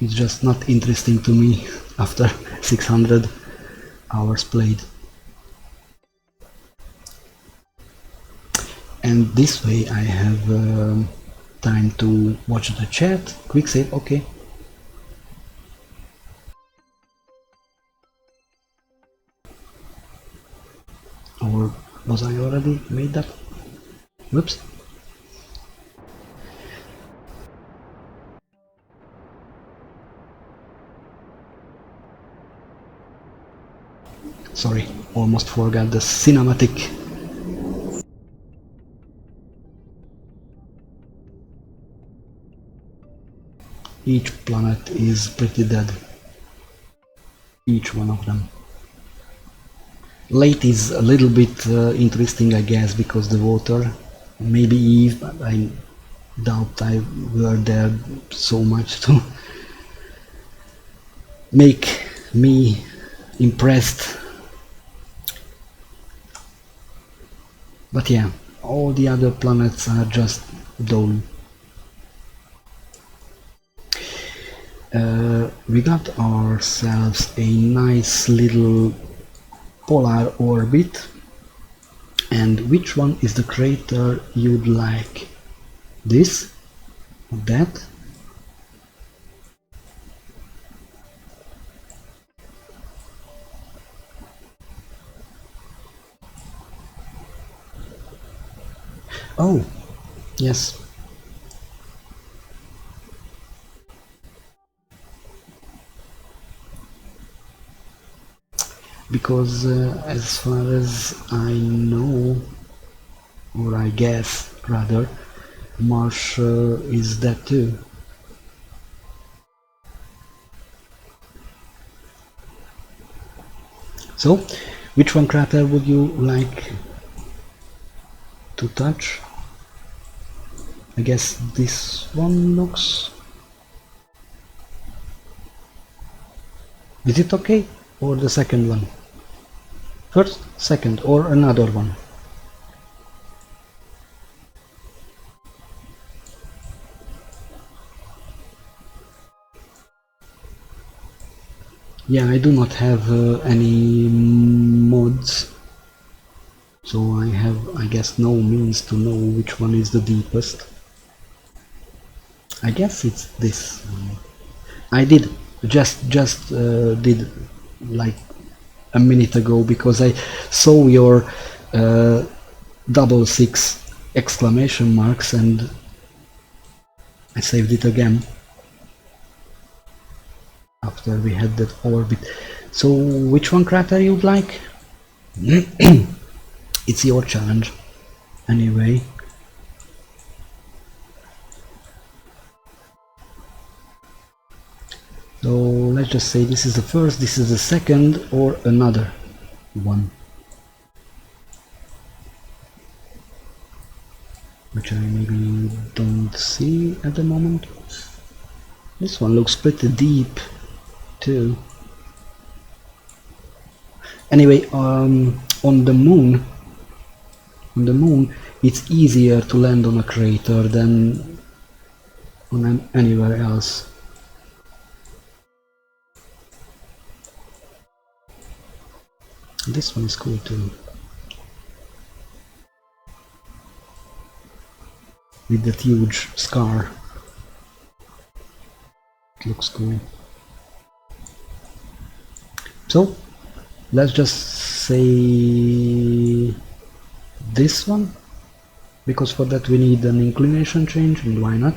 It's just not interesting to me after 600 hours played. And this way I have time to watch the chat. Quick save, okay. Or was I already made that? Whoops. Sorry, almost forgot the cinematic. Each planet is pretty dead. Each one of them. Late is a little bit interesting, I guess, because the water. Maybe Eve, but I doubt I were there so much to make me impressed. But yeah, all the other planets are just dull. We got ourselves a nice little polar orbit. And which one is the crater you'd like? This? Or that? Oh, yes. Because as far as I know, or I guess rather, Mars is that too. So, which one crater would you like to touch? I guess this one looks... Is it okay? Or the second one? First, second, or another one? Yeah, I do not have any mods, so I have, I guess, no means to know which one is the deepest. I guess it's this one. I did just did like a minute ago, because I saw your 66 exclamation marks and I saved it again after we had that orbit. So which one crater you'd like? It's your challenge anyway. So let's just say this is the first, this is the second, or another one, which I maybe don't see at the moment. This one looks pretty deep too. Anyway, on the moon, it's easier to land on a crater than on anywhere else. This one is cool too, with that huge scar. It looks cool. So let's just say this one, because for that we need an inclination change, and why not?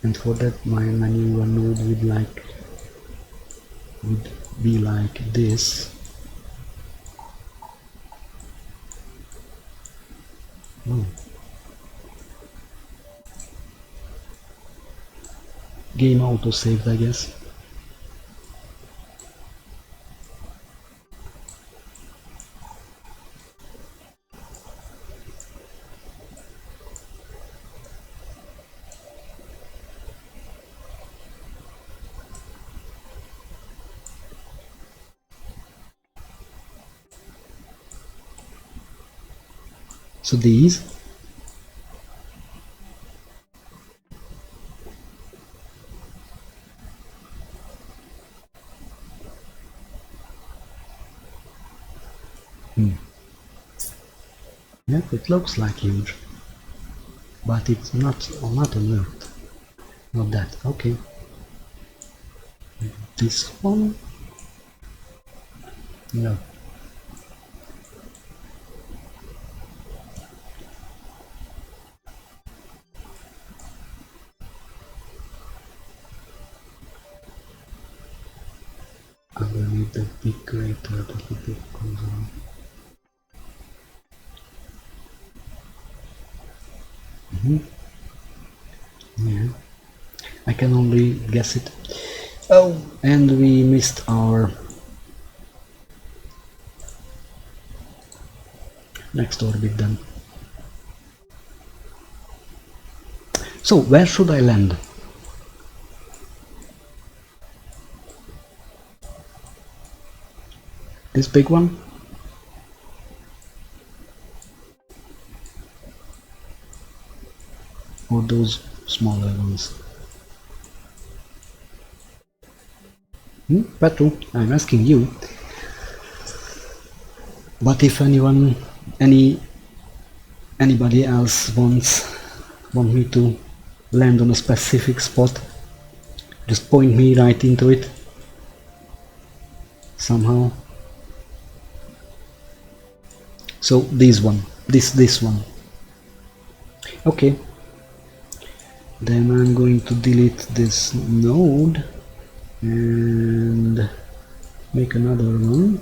And for that my maneuver node would be like this. Oh. Game auto-saved, I guess. So these Yep, it looks like huge, but it's not on Earth. Not that. Okay. This one? No. I will need the big crater that it goes on. Yeah, I can only guess it. Oh, and we missed our next orbit then. So, where should I land? This big one? Or those smaller ones? Petru, I'm asking you. But if anybody else want me to land on a specific spot, just point me right into it somehow. So this one. Okay. Then I'm going to delete this node and make another one.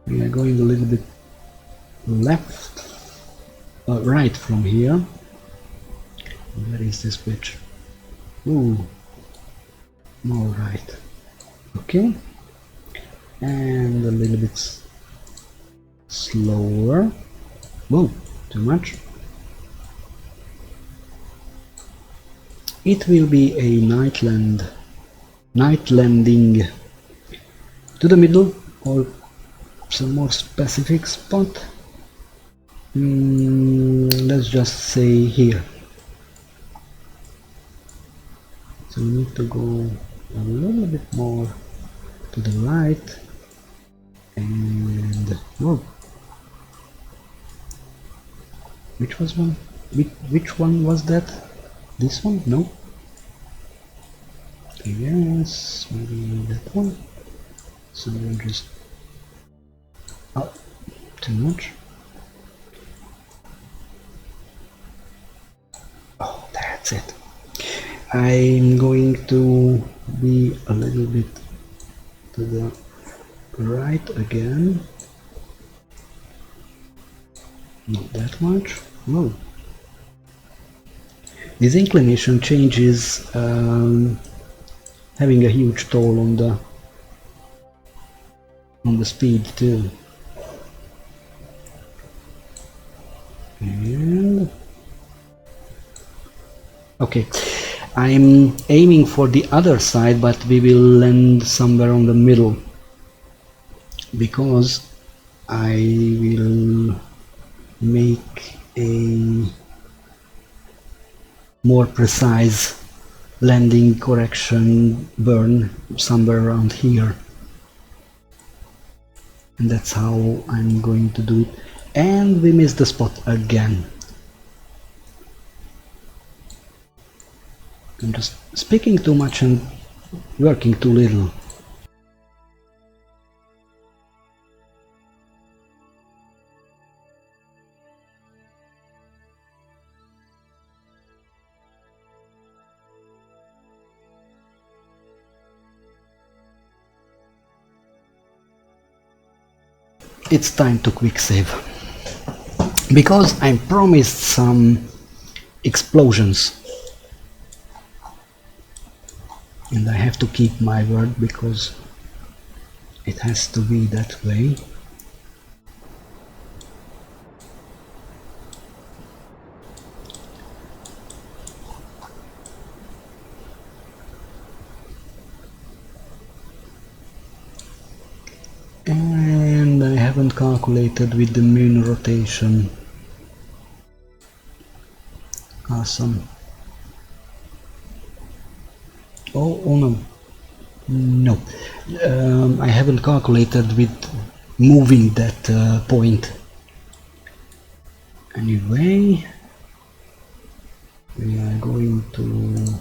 We are going a little bit right from here. Where is this pitch? Ooh, more right. Okay, and a little bit slower. Whoa, too much. It will be a night landing to the middle or some more specific spot. Let's just say here. So we need to go a little bit more to the right and whoa. Which one was that? This one? No. Yes, maybe that one. So we'll just too much. Oh, that's it. I'm going to be a little bit to the right again. Not that much. Whoa. This inclination change is having a huge toll on the speed too. And okay, I'm aiming for the other side, but we will land somewhere on the middle because I will make a more precise landing correction burn somewhere around here, and that's how I'm going to do it. And we missed the spot again. I'm just speaking too much and working too little. It's time to quick save because I'm promised some explosions and I have to keep my word because it has to be that way. And I haven't calculated with the moon rotation. Awesome. Oh no. I haven't calculated with moving that point. Anyway, we are going to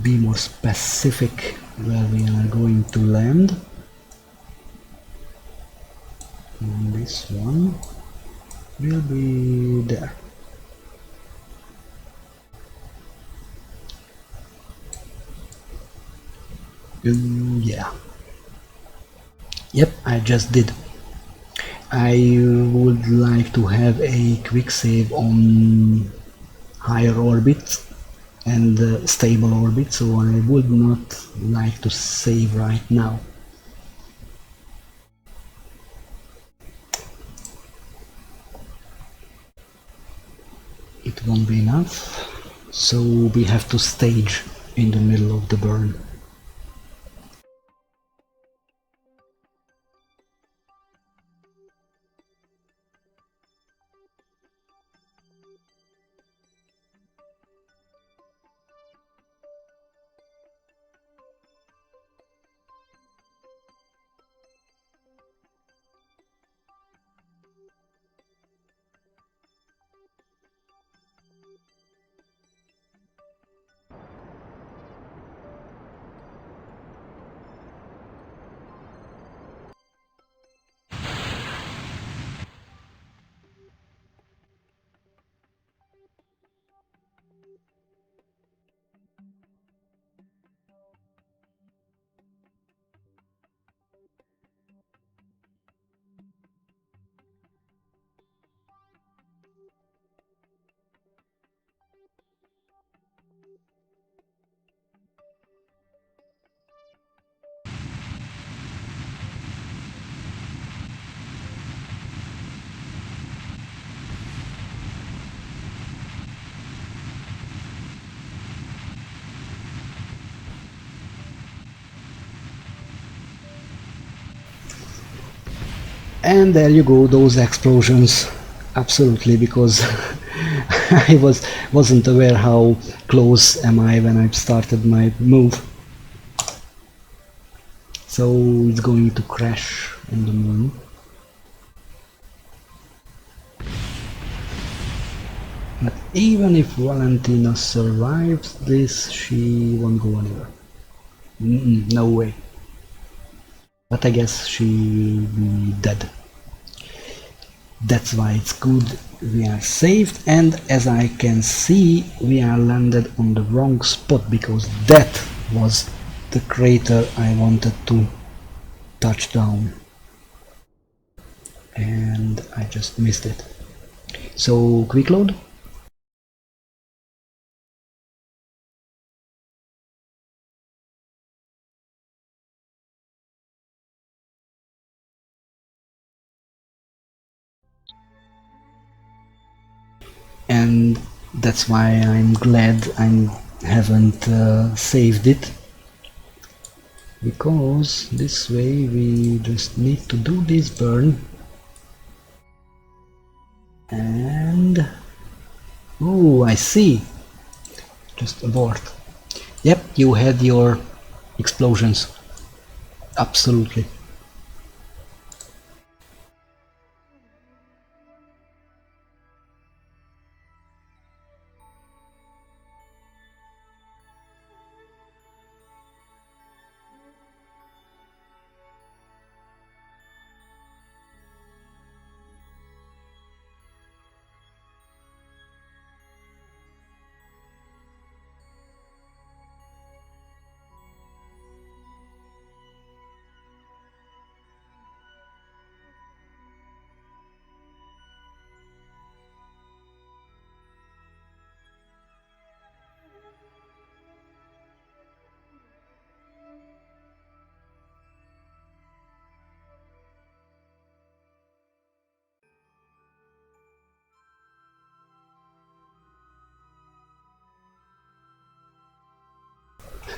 be more specific where we are going to land. And this one will be there. Yeah. Yep, I just did. I would like to have a quick save on higher orbits and stable orbit, so I would not like to save right now. It won't be enough, so we have to stage in the middle of the burn. And there you go, those explosions. Absolutely, because I wasn't aware how close am I when I started my move. So it's going to crash on the moon. But even if Valentina survives this, she won't go anywhere. No way. But I guess she will be dead. That's why it's good we are saved, and as I can see we are landed on the wrong spot, because that was the crater I wanted to touch down and I just missed it. So quick load. And that's why I'm glad I haven't saved it, because this way we just need to do this burn and oh, I see, just abort. Yep, you had your explosions, absolutely.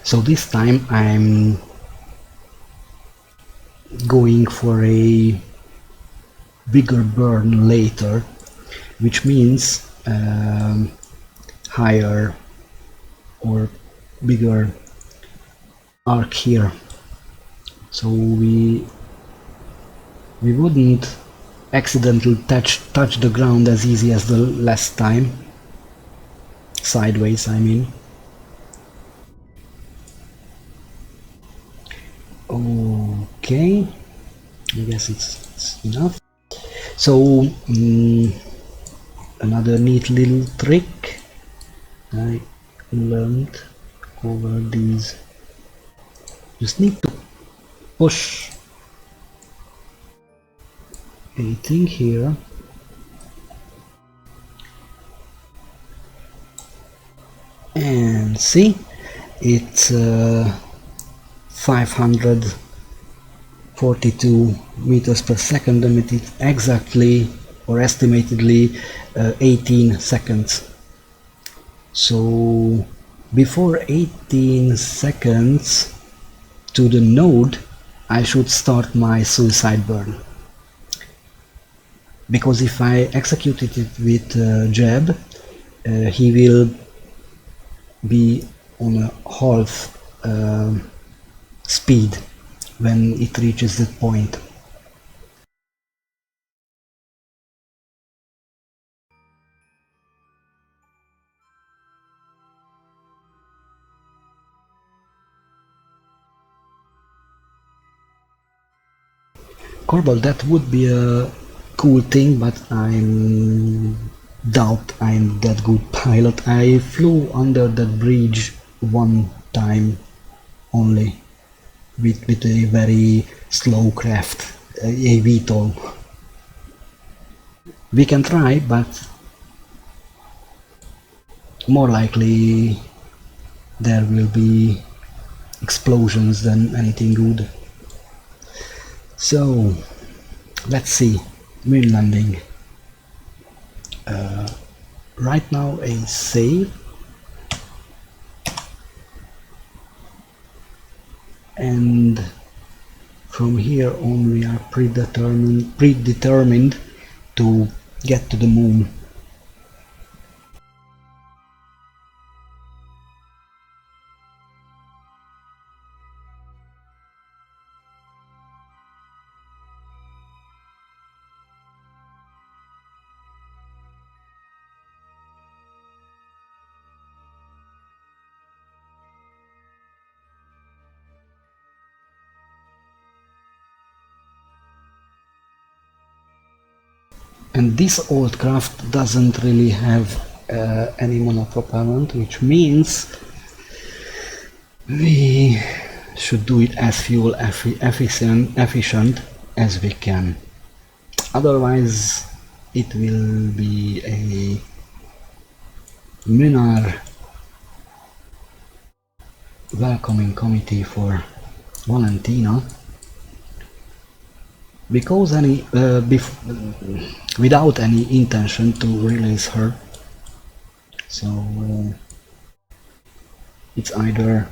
So this time I'm going for a bigger burn later, which means higher or bigger arc here. So we wouldn't accidental touch the ground as easy as the last time. Sideways, I mean. Okay, I guess it's enough. So another neat little trick I learned over these. Just need to push a thing here, and see, it's 542 meters per second, and it is exactly or estimatedly 18 seconds. So before 18 seconds to the node, I should start my suicide burn. Because if I executed it with jab, he will be on a half speed when it reaches that point. Corbel, that would be a cool thing, but I doubt I'm that good pilot. I flew under that bridge one time only with a very slow craft, a VTOL. We can try, but more likely there will be explosions than anything good. So let's see, moon landing. Right now a save, and from here on we are predetermined to get to the moon. And this old craft doesn't really have any monopropellant, which means we should do it as fuel efficient as we can. Otherwise it will be a Mün-ar welcoming committee for Valentine, because without any intention to release her. So it's either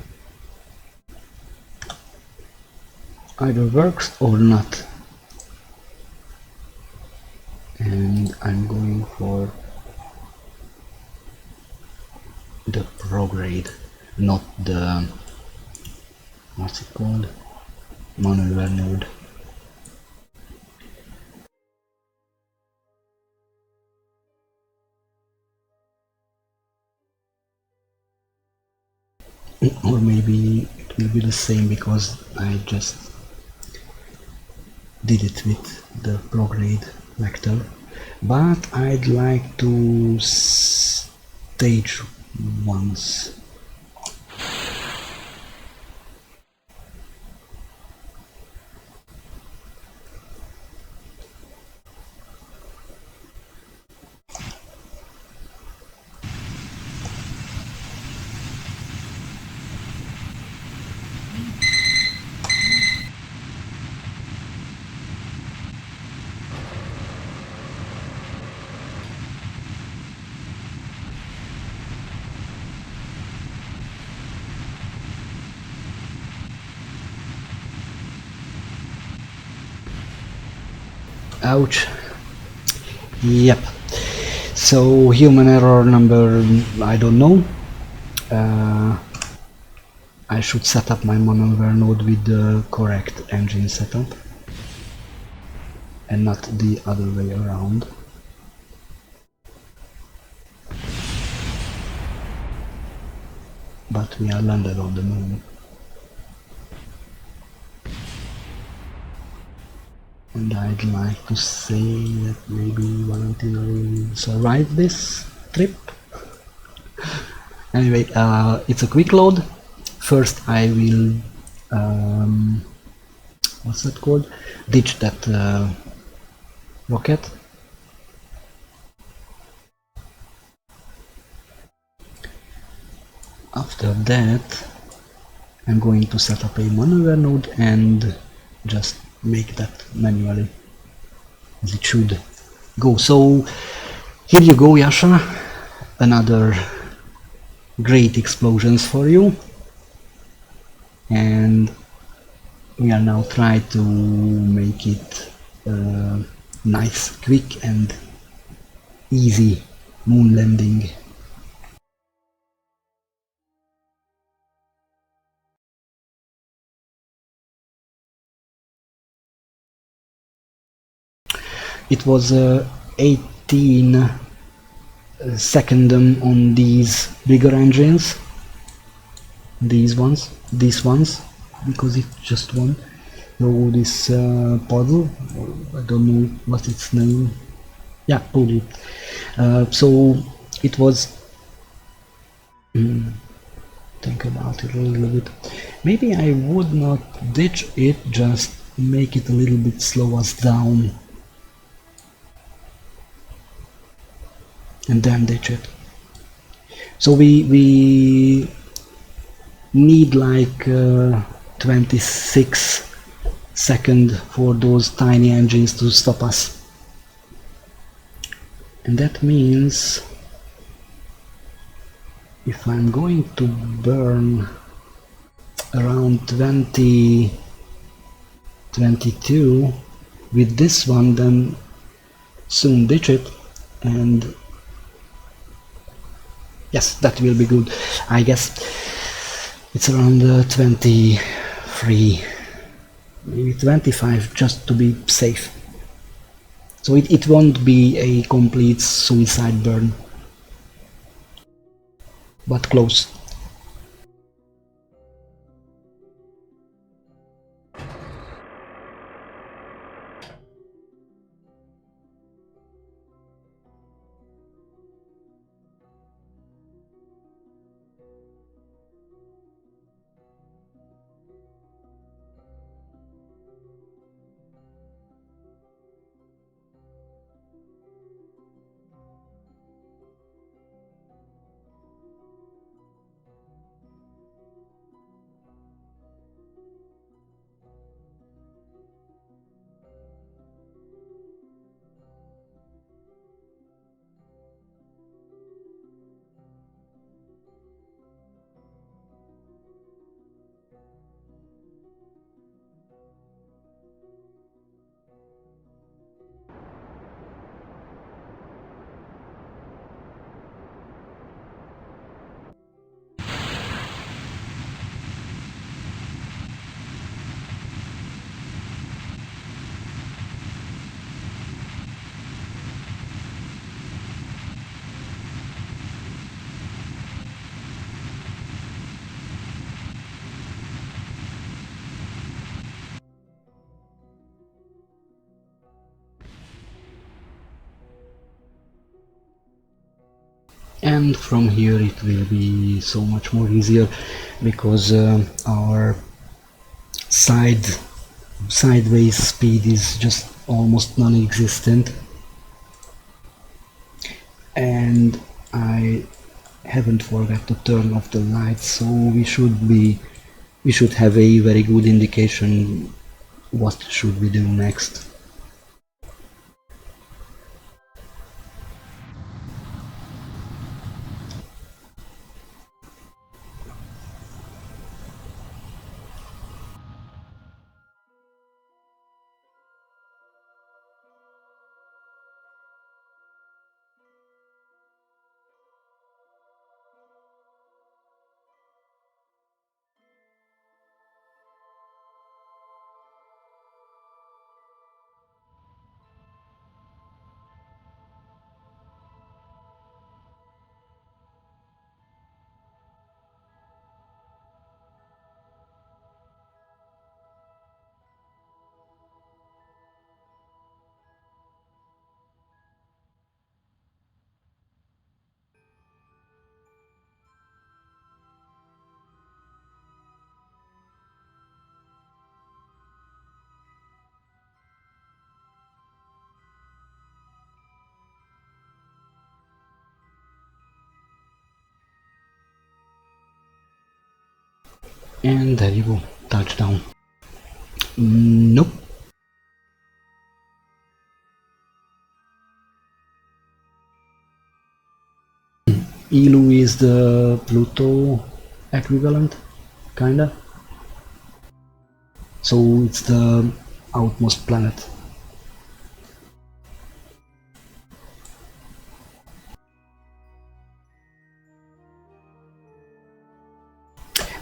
works or not, and I'm going for the prograde, not the, what's it called, maneuver node. Or maybe it will be the same because I just did it with the prograde vector, but I'd like to stage once. Ouch. Yep. So human error number, I don't know. I should set up my maneuver node with the correct engine setup. and not the other way around. But we are landed on the moon. And I'd like to say that maybe Valentine will survive this trip. Anyway, it's a quick load. First I will, what's that called? Ditch that rocket. After that, I'm going to set up a maneuver node and just make that manually, as it should go. So here you go, Yasha, another great explosions for you, and we are now trying to make it nice, quick and easy moon landing. It was 18 secondum on these bigger engines, these ones, because it's just one. So this puzzle, I don't know what its name, yeah, pulley. So it was, think about it a little bit, maybe I would not ditch it, just make it a little bit slow us down and then ditch it. So we need like 26 seconds for those tiny engines to stop us, and that means if I'm going to burn around 22 with this one, then soon ditch it, and yes, that will be good. I guess it's around 23, maybe 25, just to be safe. So it won't be a complete suicide burn, but close. And from here it will be so much more easier, because our sideways speed is just almost non-existent, and I haven't forgot to turn off the lights, so we should have a very good indication what should we do next. And there you go, touchdown. Nope. Ilu is the Pluto equivalent, kinda. So it's the outmost planet.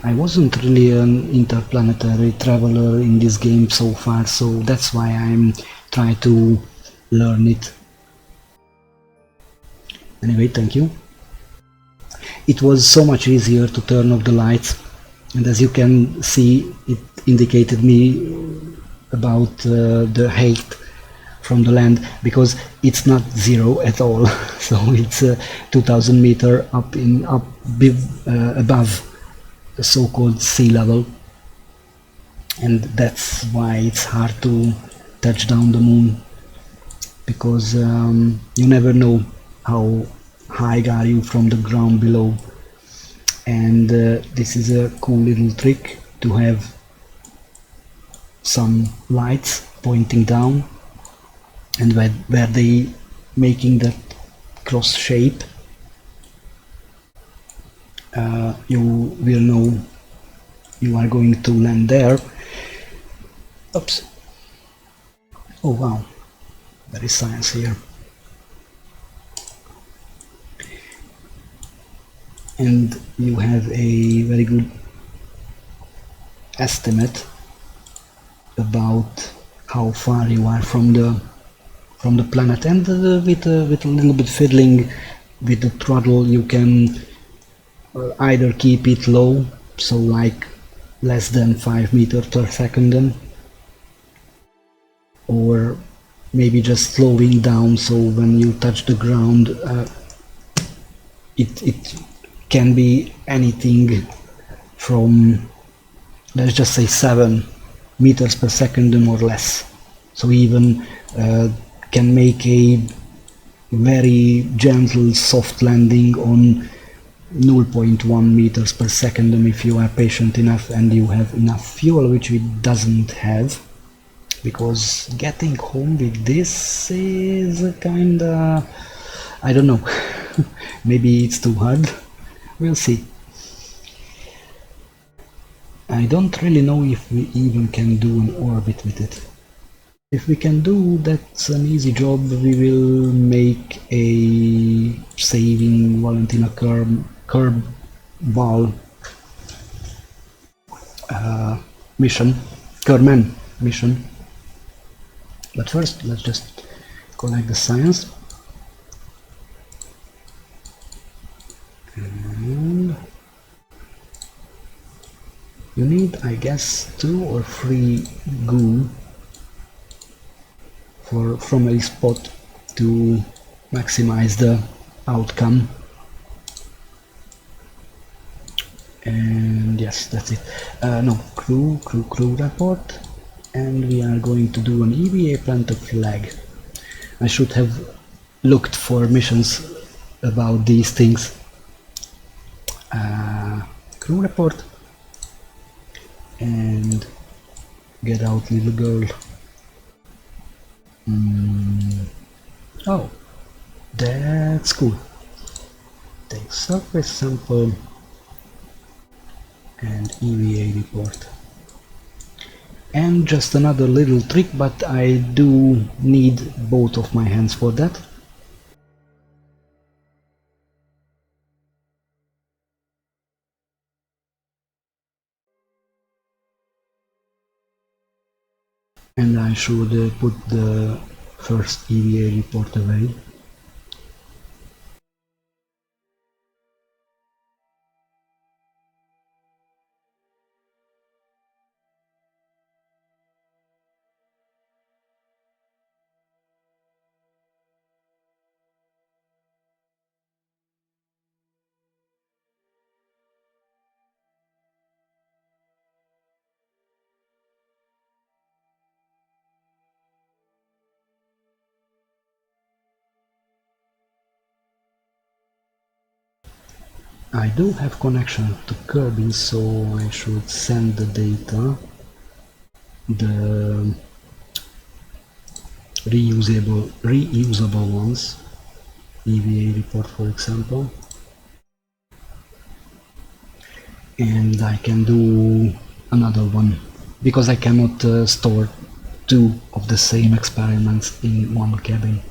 I wasn't really an interplanetary traveler in this game so far, so that's why I'm trying to learn it. Anyway, thank you. It was so much easier to turn off the lights, and as you can see, it indicated me about the height from the land, because it's not zero at all. So it's 2000 meter up above the so-called sea level, and that's why it's hard to touch down the moon, because you never know how high are you from the ground below. And this is a cool little trick to have some lights pointing down, and where they making that cross shape, you will know you are going to land there. Oops. Oh wow, there is science here. And you have a very good estimate about how far you are from the planet, and with a little bit fiddling with the throttle you can either keep it low, so like less than 5 meters per second, or maybe just slowing down, so when you touch the ground it can be anything from, let's just say, 7 meters per second or less. So even can make a very gentle soft landing on 0.1 meters per second if you are patient enough and you have enough fuel, which we doesn't have, because getting home with this is kinda, I don't know. Maybe it's too hard, we'll see. I don't really know if we even can do an orbit with it. If we can do, that's an easy job. We will make a saving Valentine Kerbal mission, Kerman mission. But first, let's just collect the science. And you need, I guess, 2 or 3 goo from a spot to maximize the outcome. And yes, that's it. No, crew report, and we are going to do an EVA plant a flag. I should have looked for missions about these things. Crew report, and get out, little girl. Oh, that's cool. Take surface sample and EVA report. And just another little trick, but I do need both of my hands for that. And I should put the first EVA report away. I do have connection to Kerbaling, so I should send the data, the reusable ones, EVA report for example, and I can do another one because I cannot store two of the same experiments in one cabin.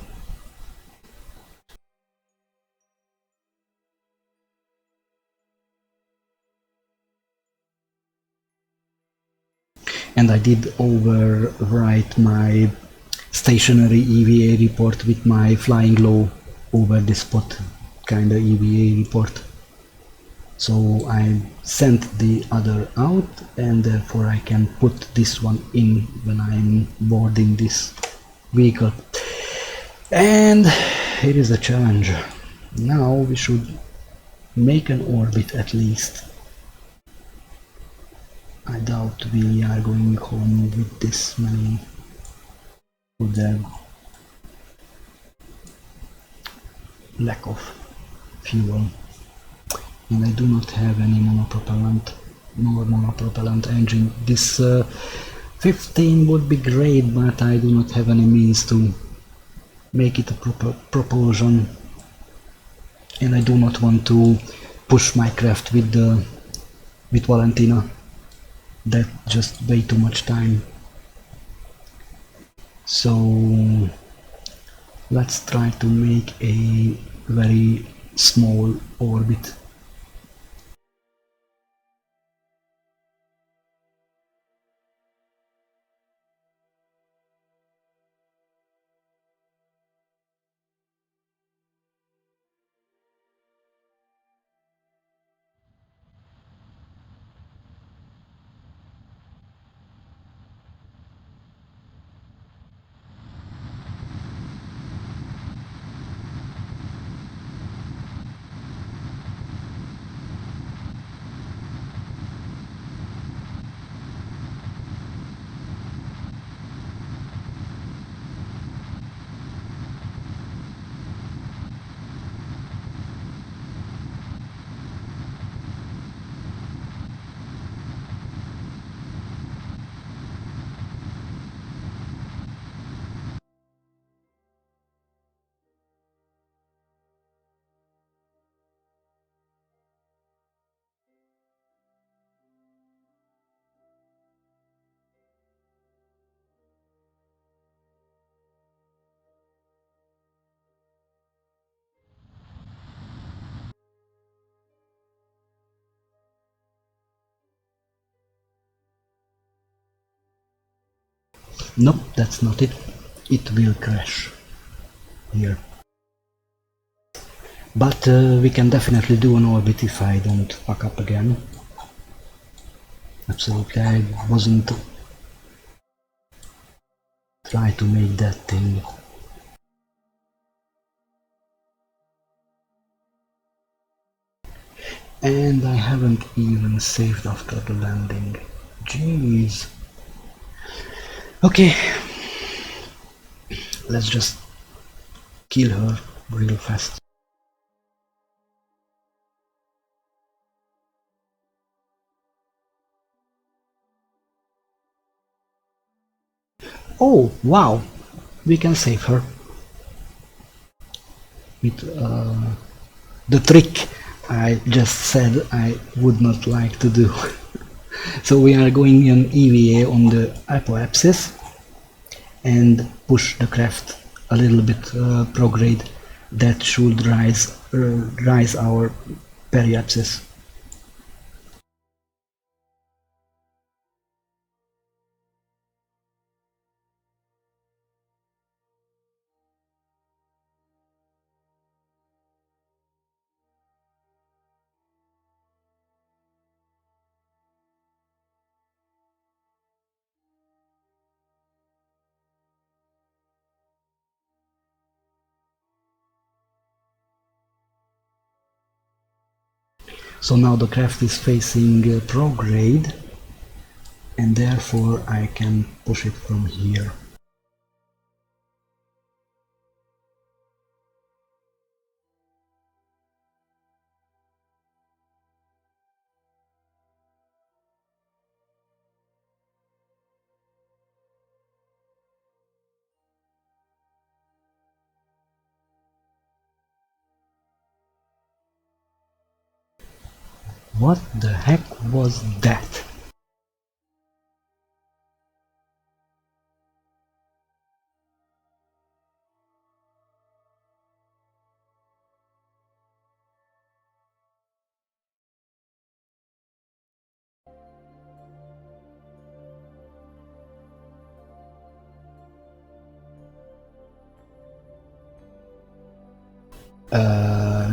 And I did overwrite my stationary EVA report with my flying low over the spot kind of EVA report. So I sent the other out, and therefore I can put this one in when I'm boarding this vehicle. And it is a challenge. Now we should make an orbit at least. I doubt we are going home with this many with the lack of fuel. And I do not have any monopropellant nor monopropellant engine. This 15 would be great, but I do not have any means to make it a proper propulsion, and I do not want to push my craft with Valentine. That's just way too much time. So let's try to make a very small orbit. Nope, that's not it. It will crash here. But we can definitely do an orbit if I don't fuck up again. Absolutely, I wasn't try to make that thing. And I haven't even saved after the landing. Jeez. Okay, let's just kill her real fast. Oh, wow, we can save her with the trick I just said I would not like to do. So we are going in EVA on the apoapsis and push the craft a little bit prograde. That should rise our periapsis. So now the craft is facing prograde, and therefore I can push it from here. What the heck was that?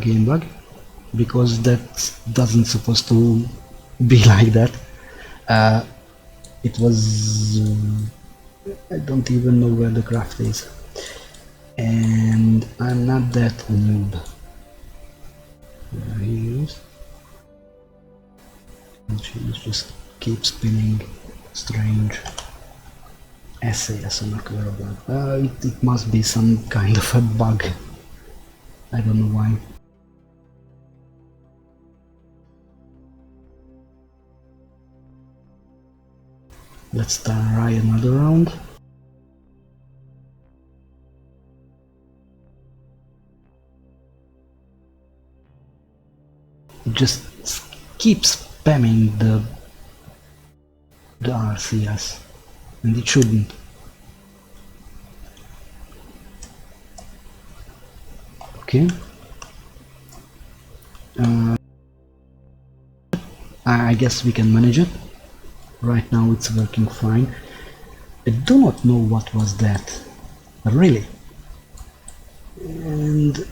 Game bug, because that doesn't supposed to be like that. It was I don't even know where the craft is, and I'm not that noob. There he is, and she just keeps spinning strange essays on a Kerbaling. It must be some kind of a bug. I don't know why. Let's try another round. It just keeps spamming the RCS, and it shouldn't. Okay. I guess we can manage it. Right now it's working fine. I do not know what was that, really. And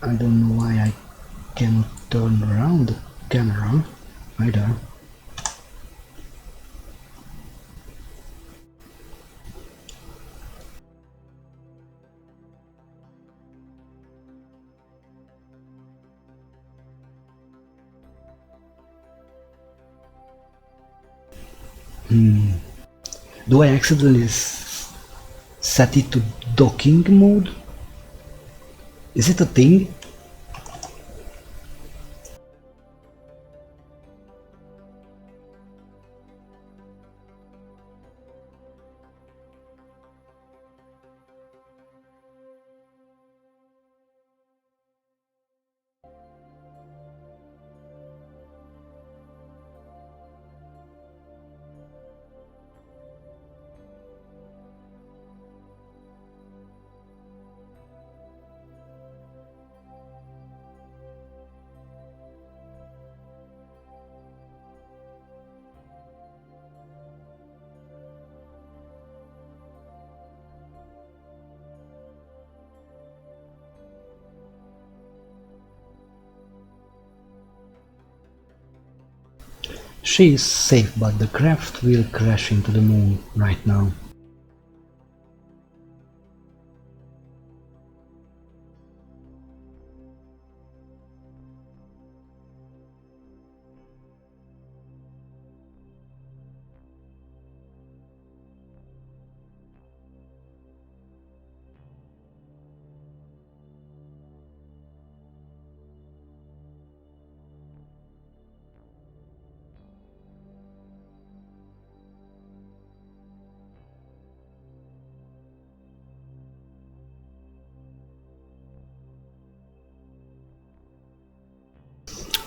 I don't know why I cannot turn around the camera either. Do I accidentally set it to docking mode? Is it a thing? She is safe, but the craft will crash into the moon right now.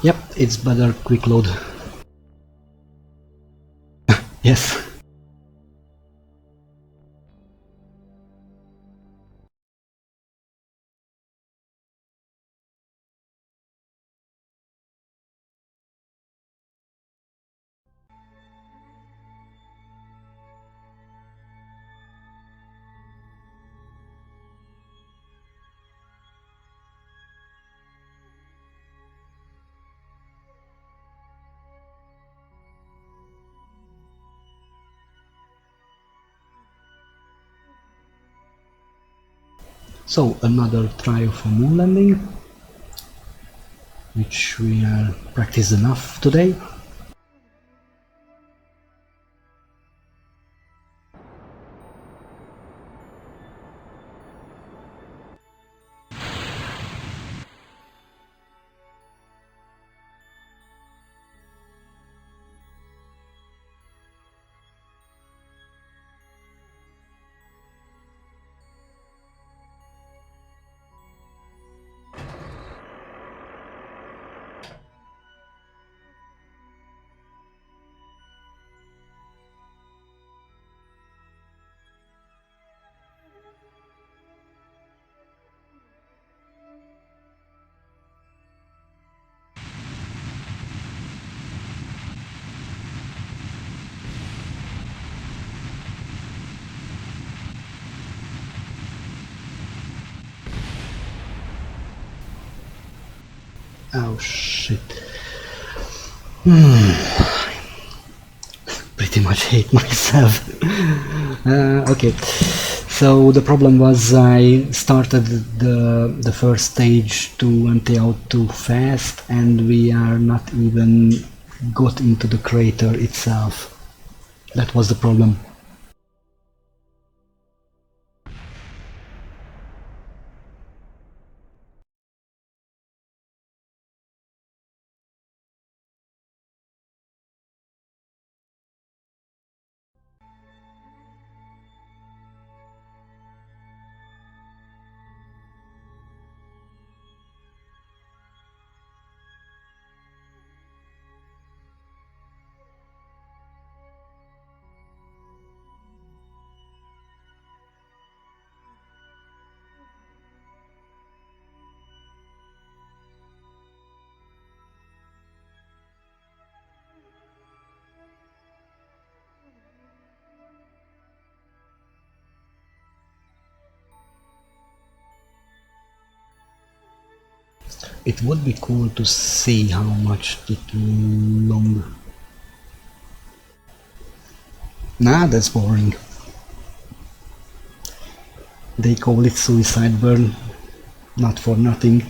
Yep, it's better quick load. Yes. So another try for moon landing, which we are practiced enough today. Oh shit. Pretty much hate myself. Okay, so the problem was I started the first stage to empty out too fast, and we are not even got into the crater itself. That was the problem. It would be cool to see how much it long. Nah, that's boring. They call it suicide burn, not for nothing.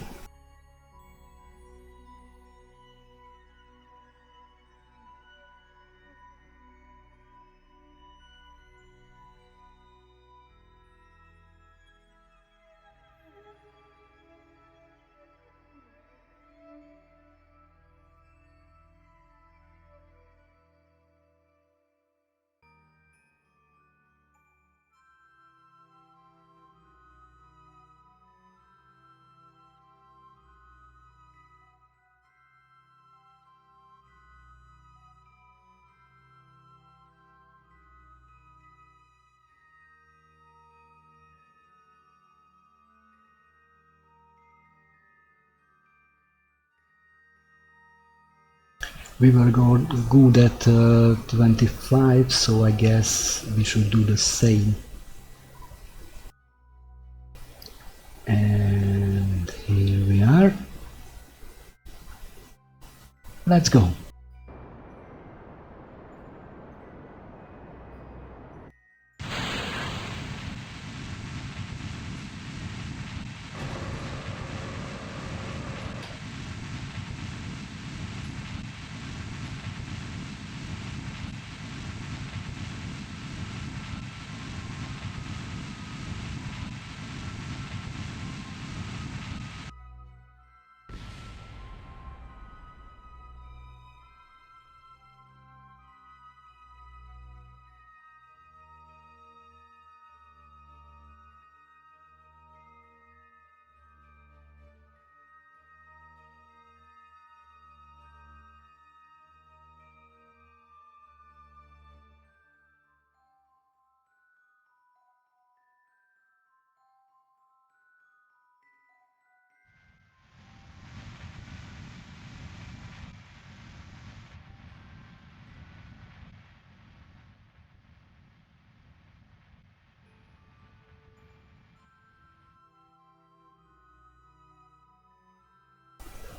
We were good at 25, so I guess we should do the same. And here we are. Let's go.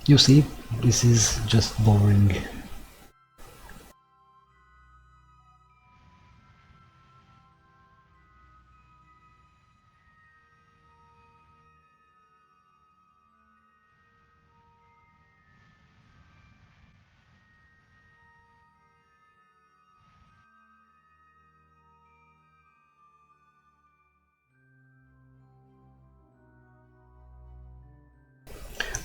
You see, this is just boring.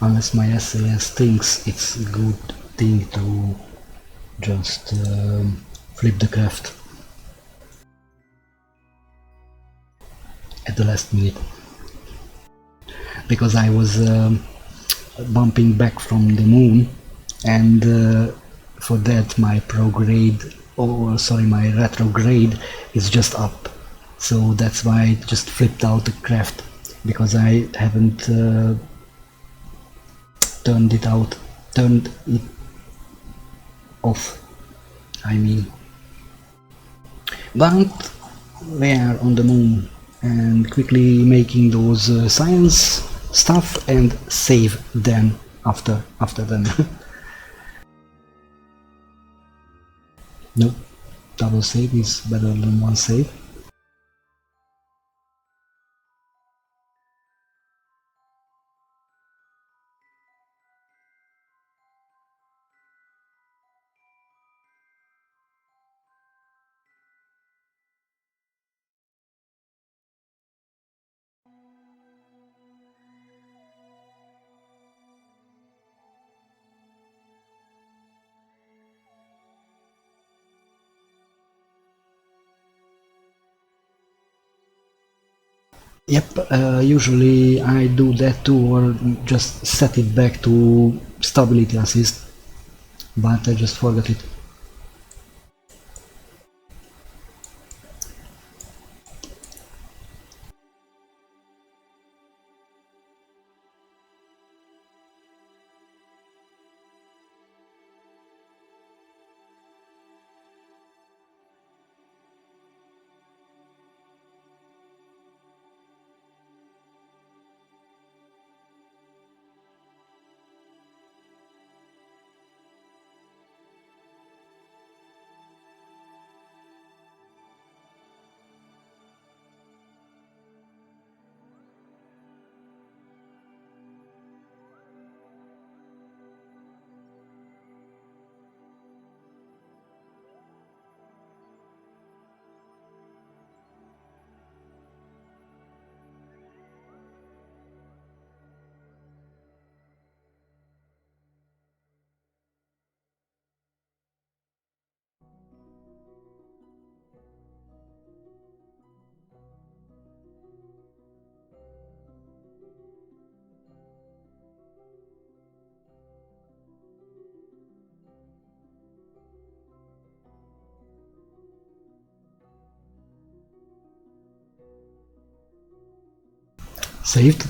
Unless my SAS thinks it's a good thing to just flip the craft at the last minute. Because I was bumping back from the moon, and for that my prograde, or sorry, my retrograde is just up. So that's why I just flipped out the craft, because I haven't turned it off, I mean. But we are on the moon and quickly making those science stuff and save them after then. Nope, double save is better than one save. Yep, usually I do that too, or just set it back to stability assist, but I just forgot it. Saved.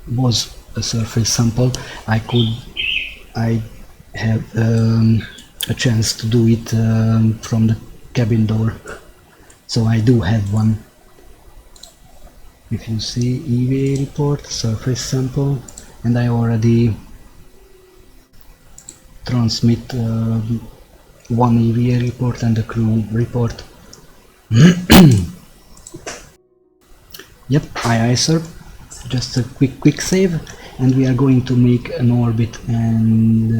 Was a surface sample. I have a chance to do it from the cabin door, so I do have one. If you see EVA report, surface sample, and I already transmit one EVA report and a crew report. Yep, IISER, just a quick save, and we are going to make an orbit, and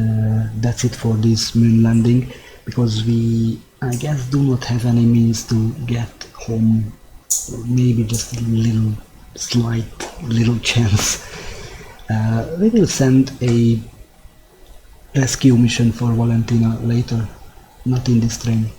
that's it for this moon landing, because we, I guess, do not have any means to get home, or maybe just a slight little chance. We will send a rescue mission for Valentina later, not in this train.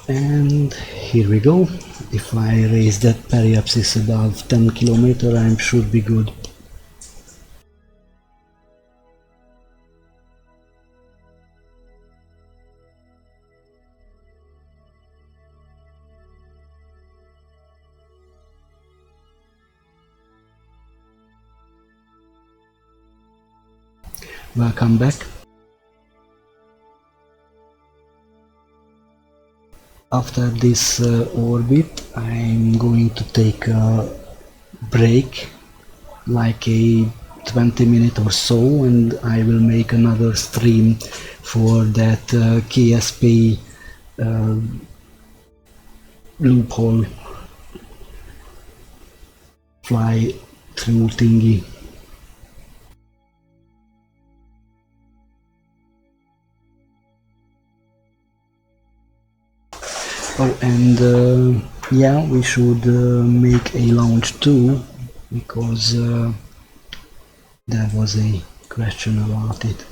And here we go. If I raise that periapsis above 10 km, I should be good. Welcome back. After this orbit, I'm going to take a break, like a 20-minute or so, and I will make another stream for that KSP loophole fly through thingy. Oh, and yeah, we should make a launch too, because there was a question about it.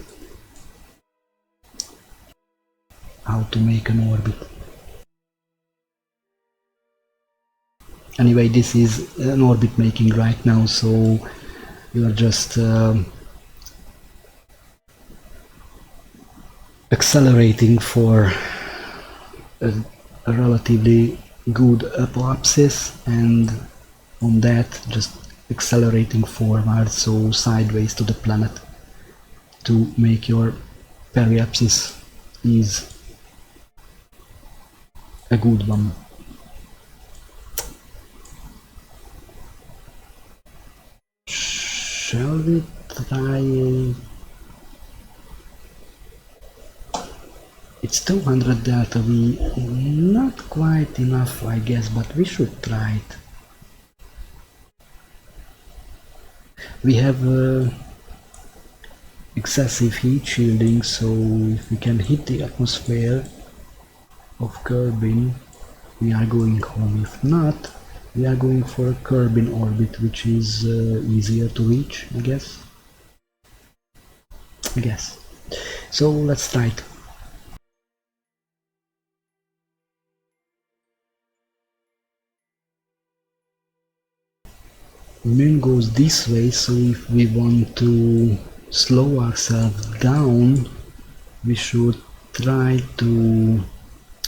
How to make an orbit. Anyway, this is an orbit making right now, so we are just accelerating for a relatively good apoapsis, and on that just accelerating forward, so sideways to the planet, to make your periapsis is a good one. Shall we try? It's 200 delta V, not quite enough I guess, but we should try it. We have excessive heat shielding, so if we can hit the atmosphere of Kerbin, we are going home. If not, we are going for a Kerbin orbit, which is easier to reach, I guess. So let's try it. Mün goes this way, so if we want to slow ourselves down, we should try to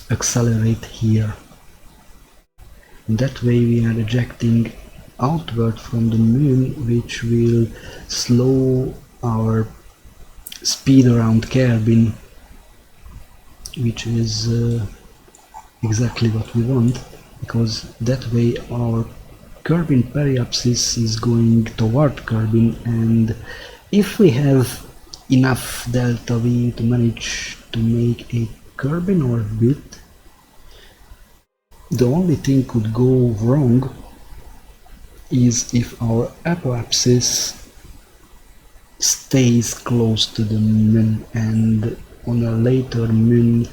accelerate here. In that way we are ejecting outward from the Mün, which will slow our speed around Kerbin, which is exactly what we want, because that way our Kerbin periapsis is going toward Kerbin, and if we have enough delta V to manage to make a Kerbin orbit, the only thing could go wrong is if our apoapsis stays close to the Mün, and on a later Mün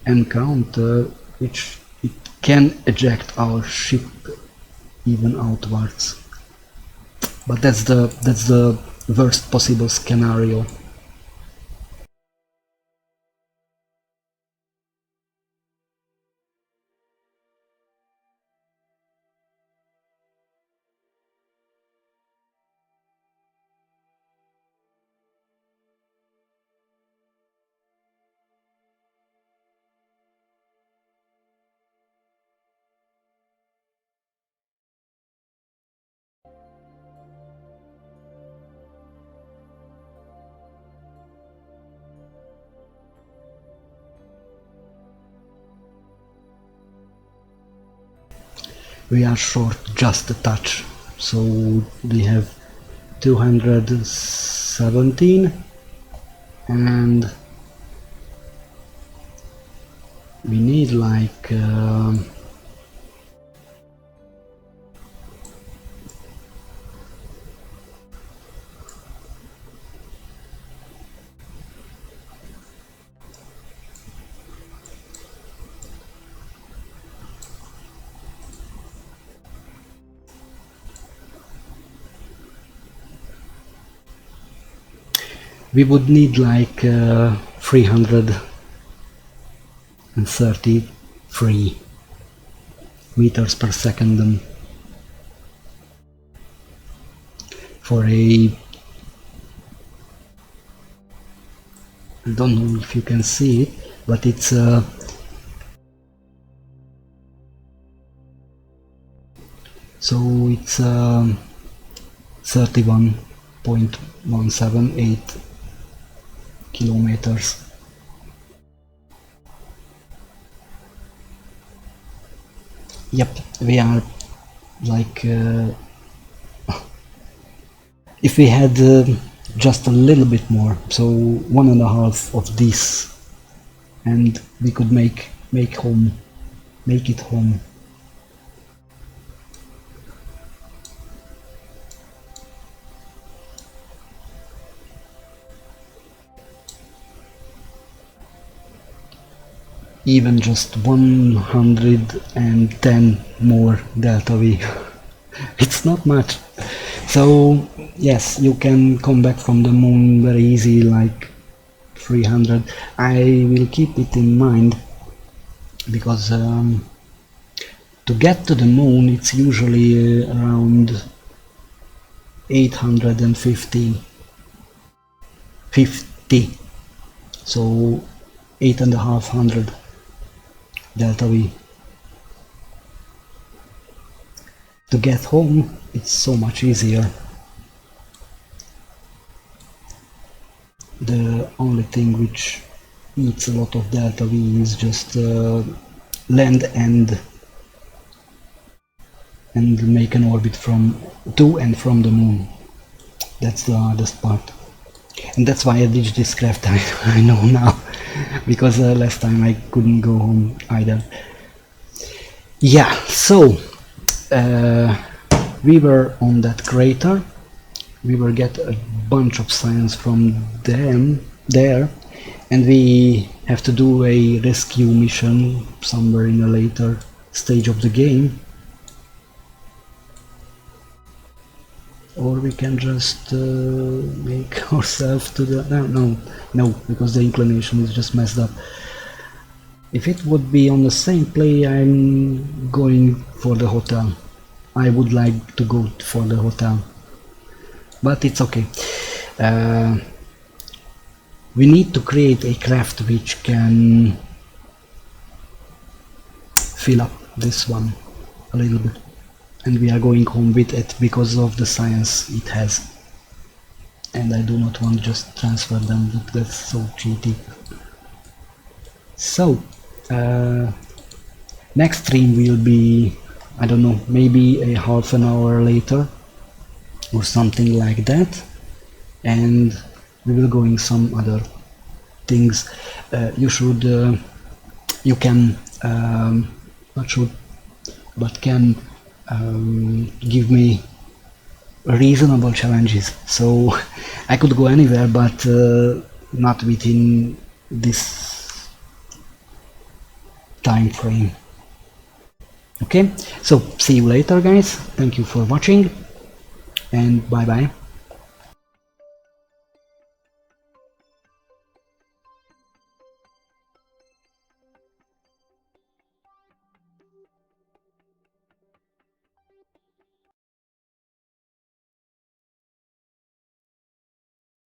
encounter, which it can eject our ship even outwards. But that's the worst possible scenario. We are short just a touch, so we have 217, and we need like we would need like 330 3 meters per second for a, I don't know if you can see it, but it's so it's 31.178 kilometers. Yep, we are like if we had just a little bit more, so 1.5 of this, and we could make it home. Even just 110 more delta V. It's not much. So yes, you can come back from the moon very easy, like 300. I will keep it in mind, because to get to the moon it's usually around 850, so 8,500 delta V. To get home it's so much easier. The only thing which eats a lot of delta V is just land and make an orbit to and from the moon. That's the hardest part, and that's why I ditched this craft. I know now, because last time I couldn't go home either. Yeah, so we were on that crater. We will get a bunch of science from them there, and we have to do a rescue mission somewhere in a later stage of the game. Or we can just make ourselves to the... no, because the inclination is just messed up. If it would be on the same play, I'm going for the hotel. I would like to go for the hotel, but it's okay. We need to create a craft which can fill up this one a little bit, and we are going home with it because of the science it has, and I do not want to just transfer them. That's so cheaty. So next stream will be, I don't know, maybe a half an hour later or something like that, and we will go in some other things. You can not should, but can give me reasonable challenges, so I could go anywhere, but not within this time frame. Okay, so see you later, guys. Thank you for watching, and bye bye.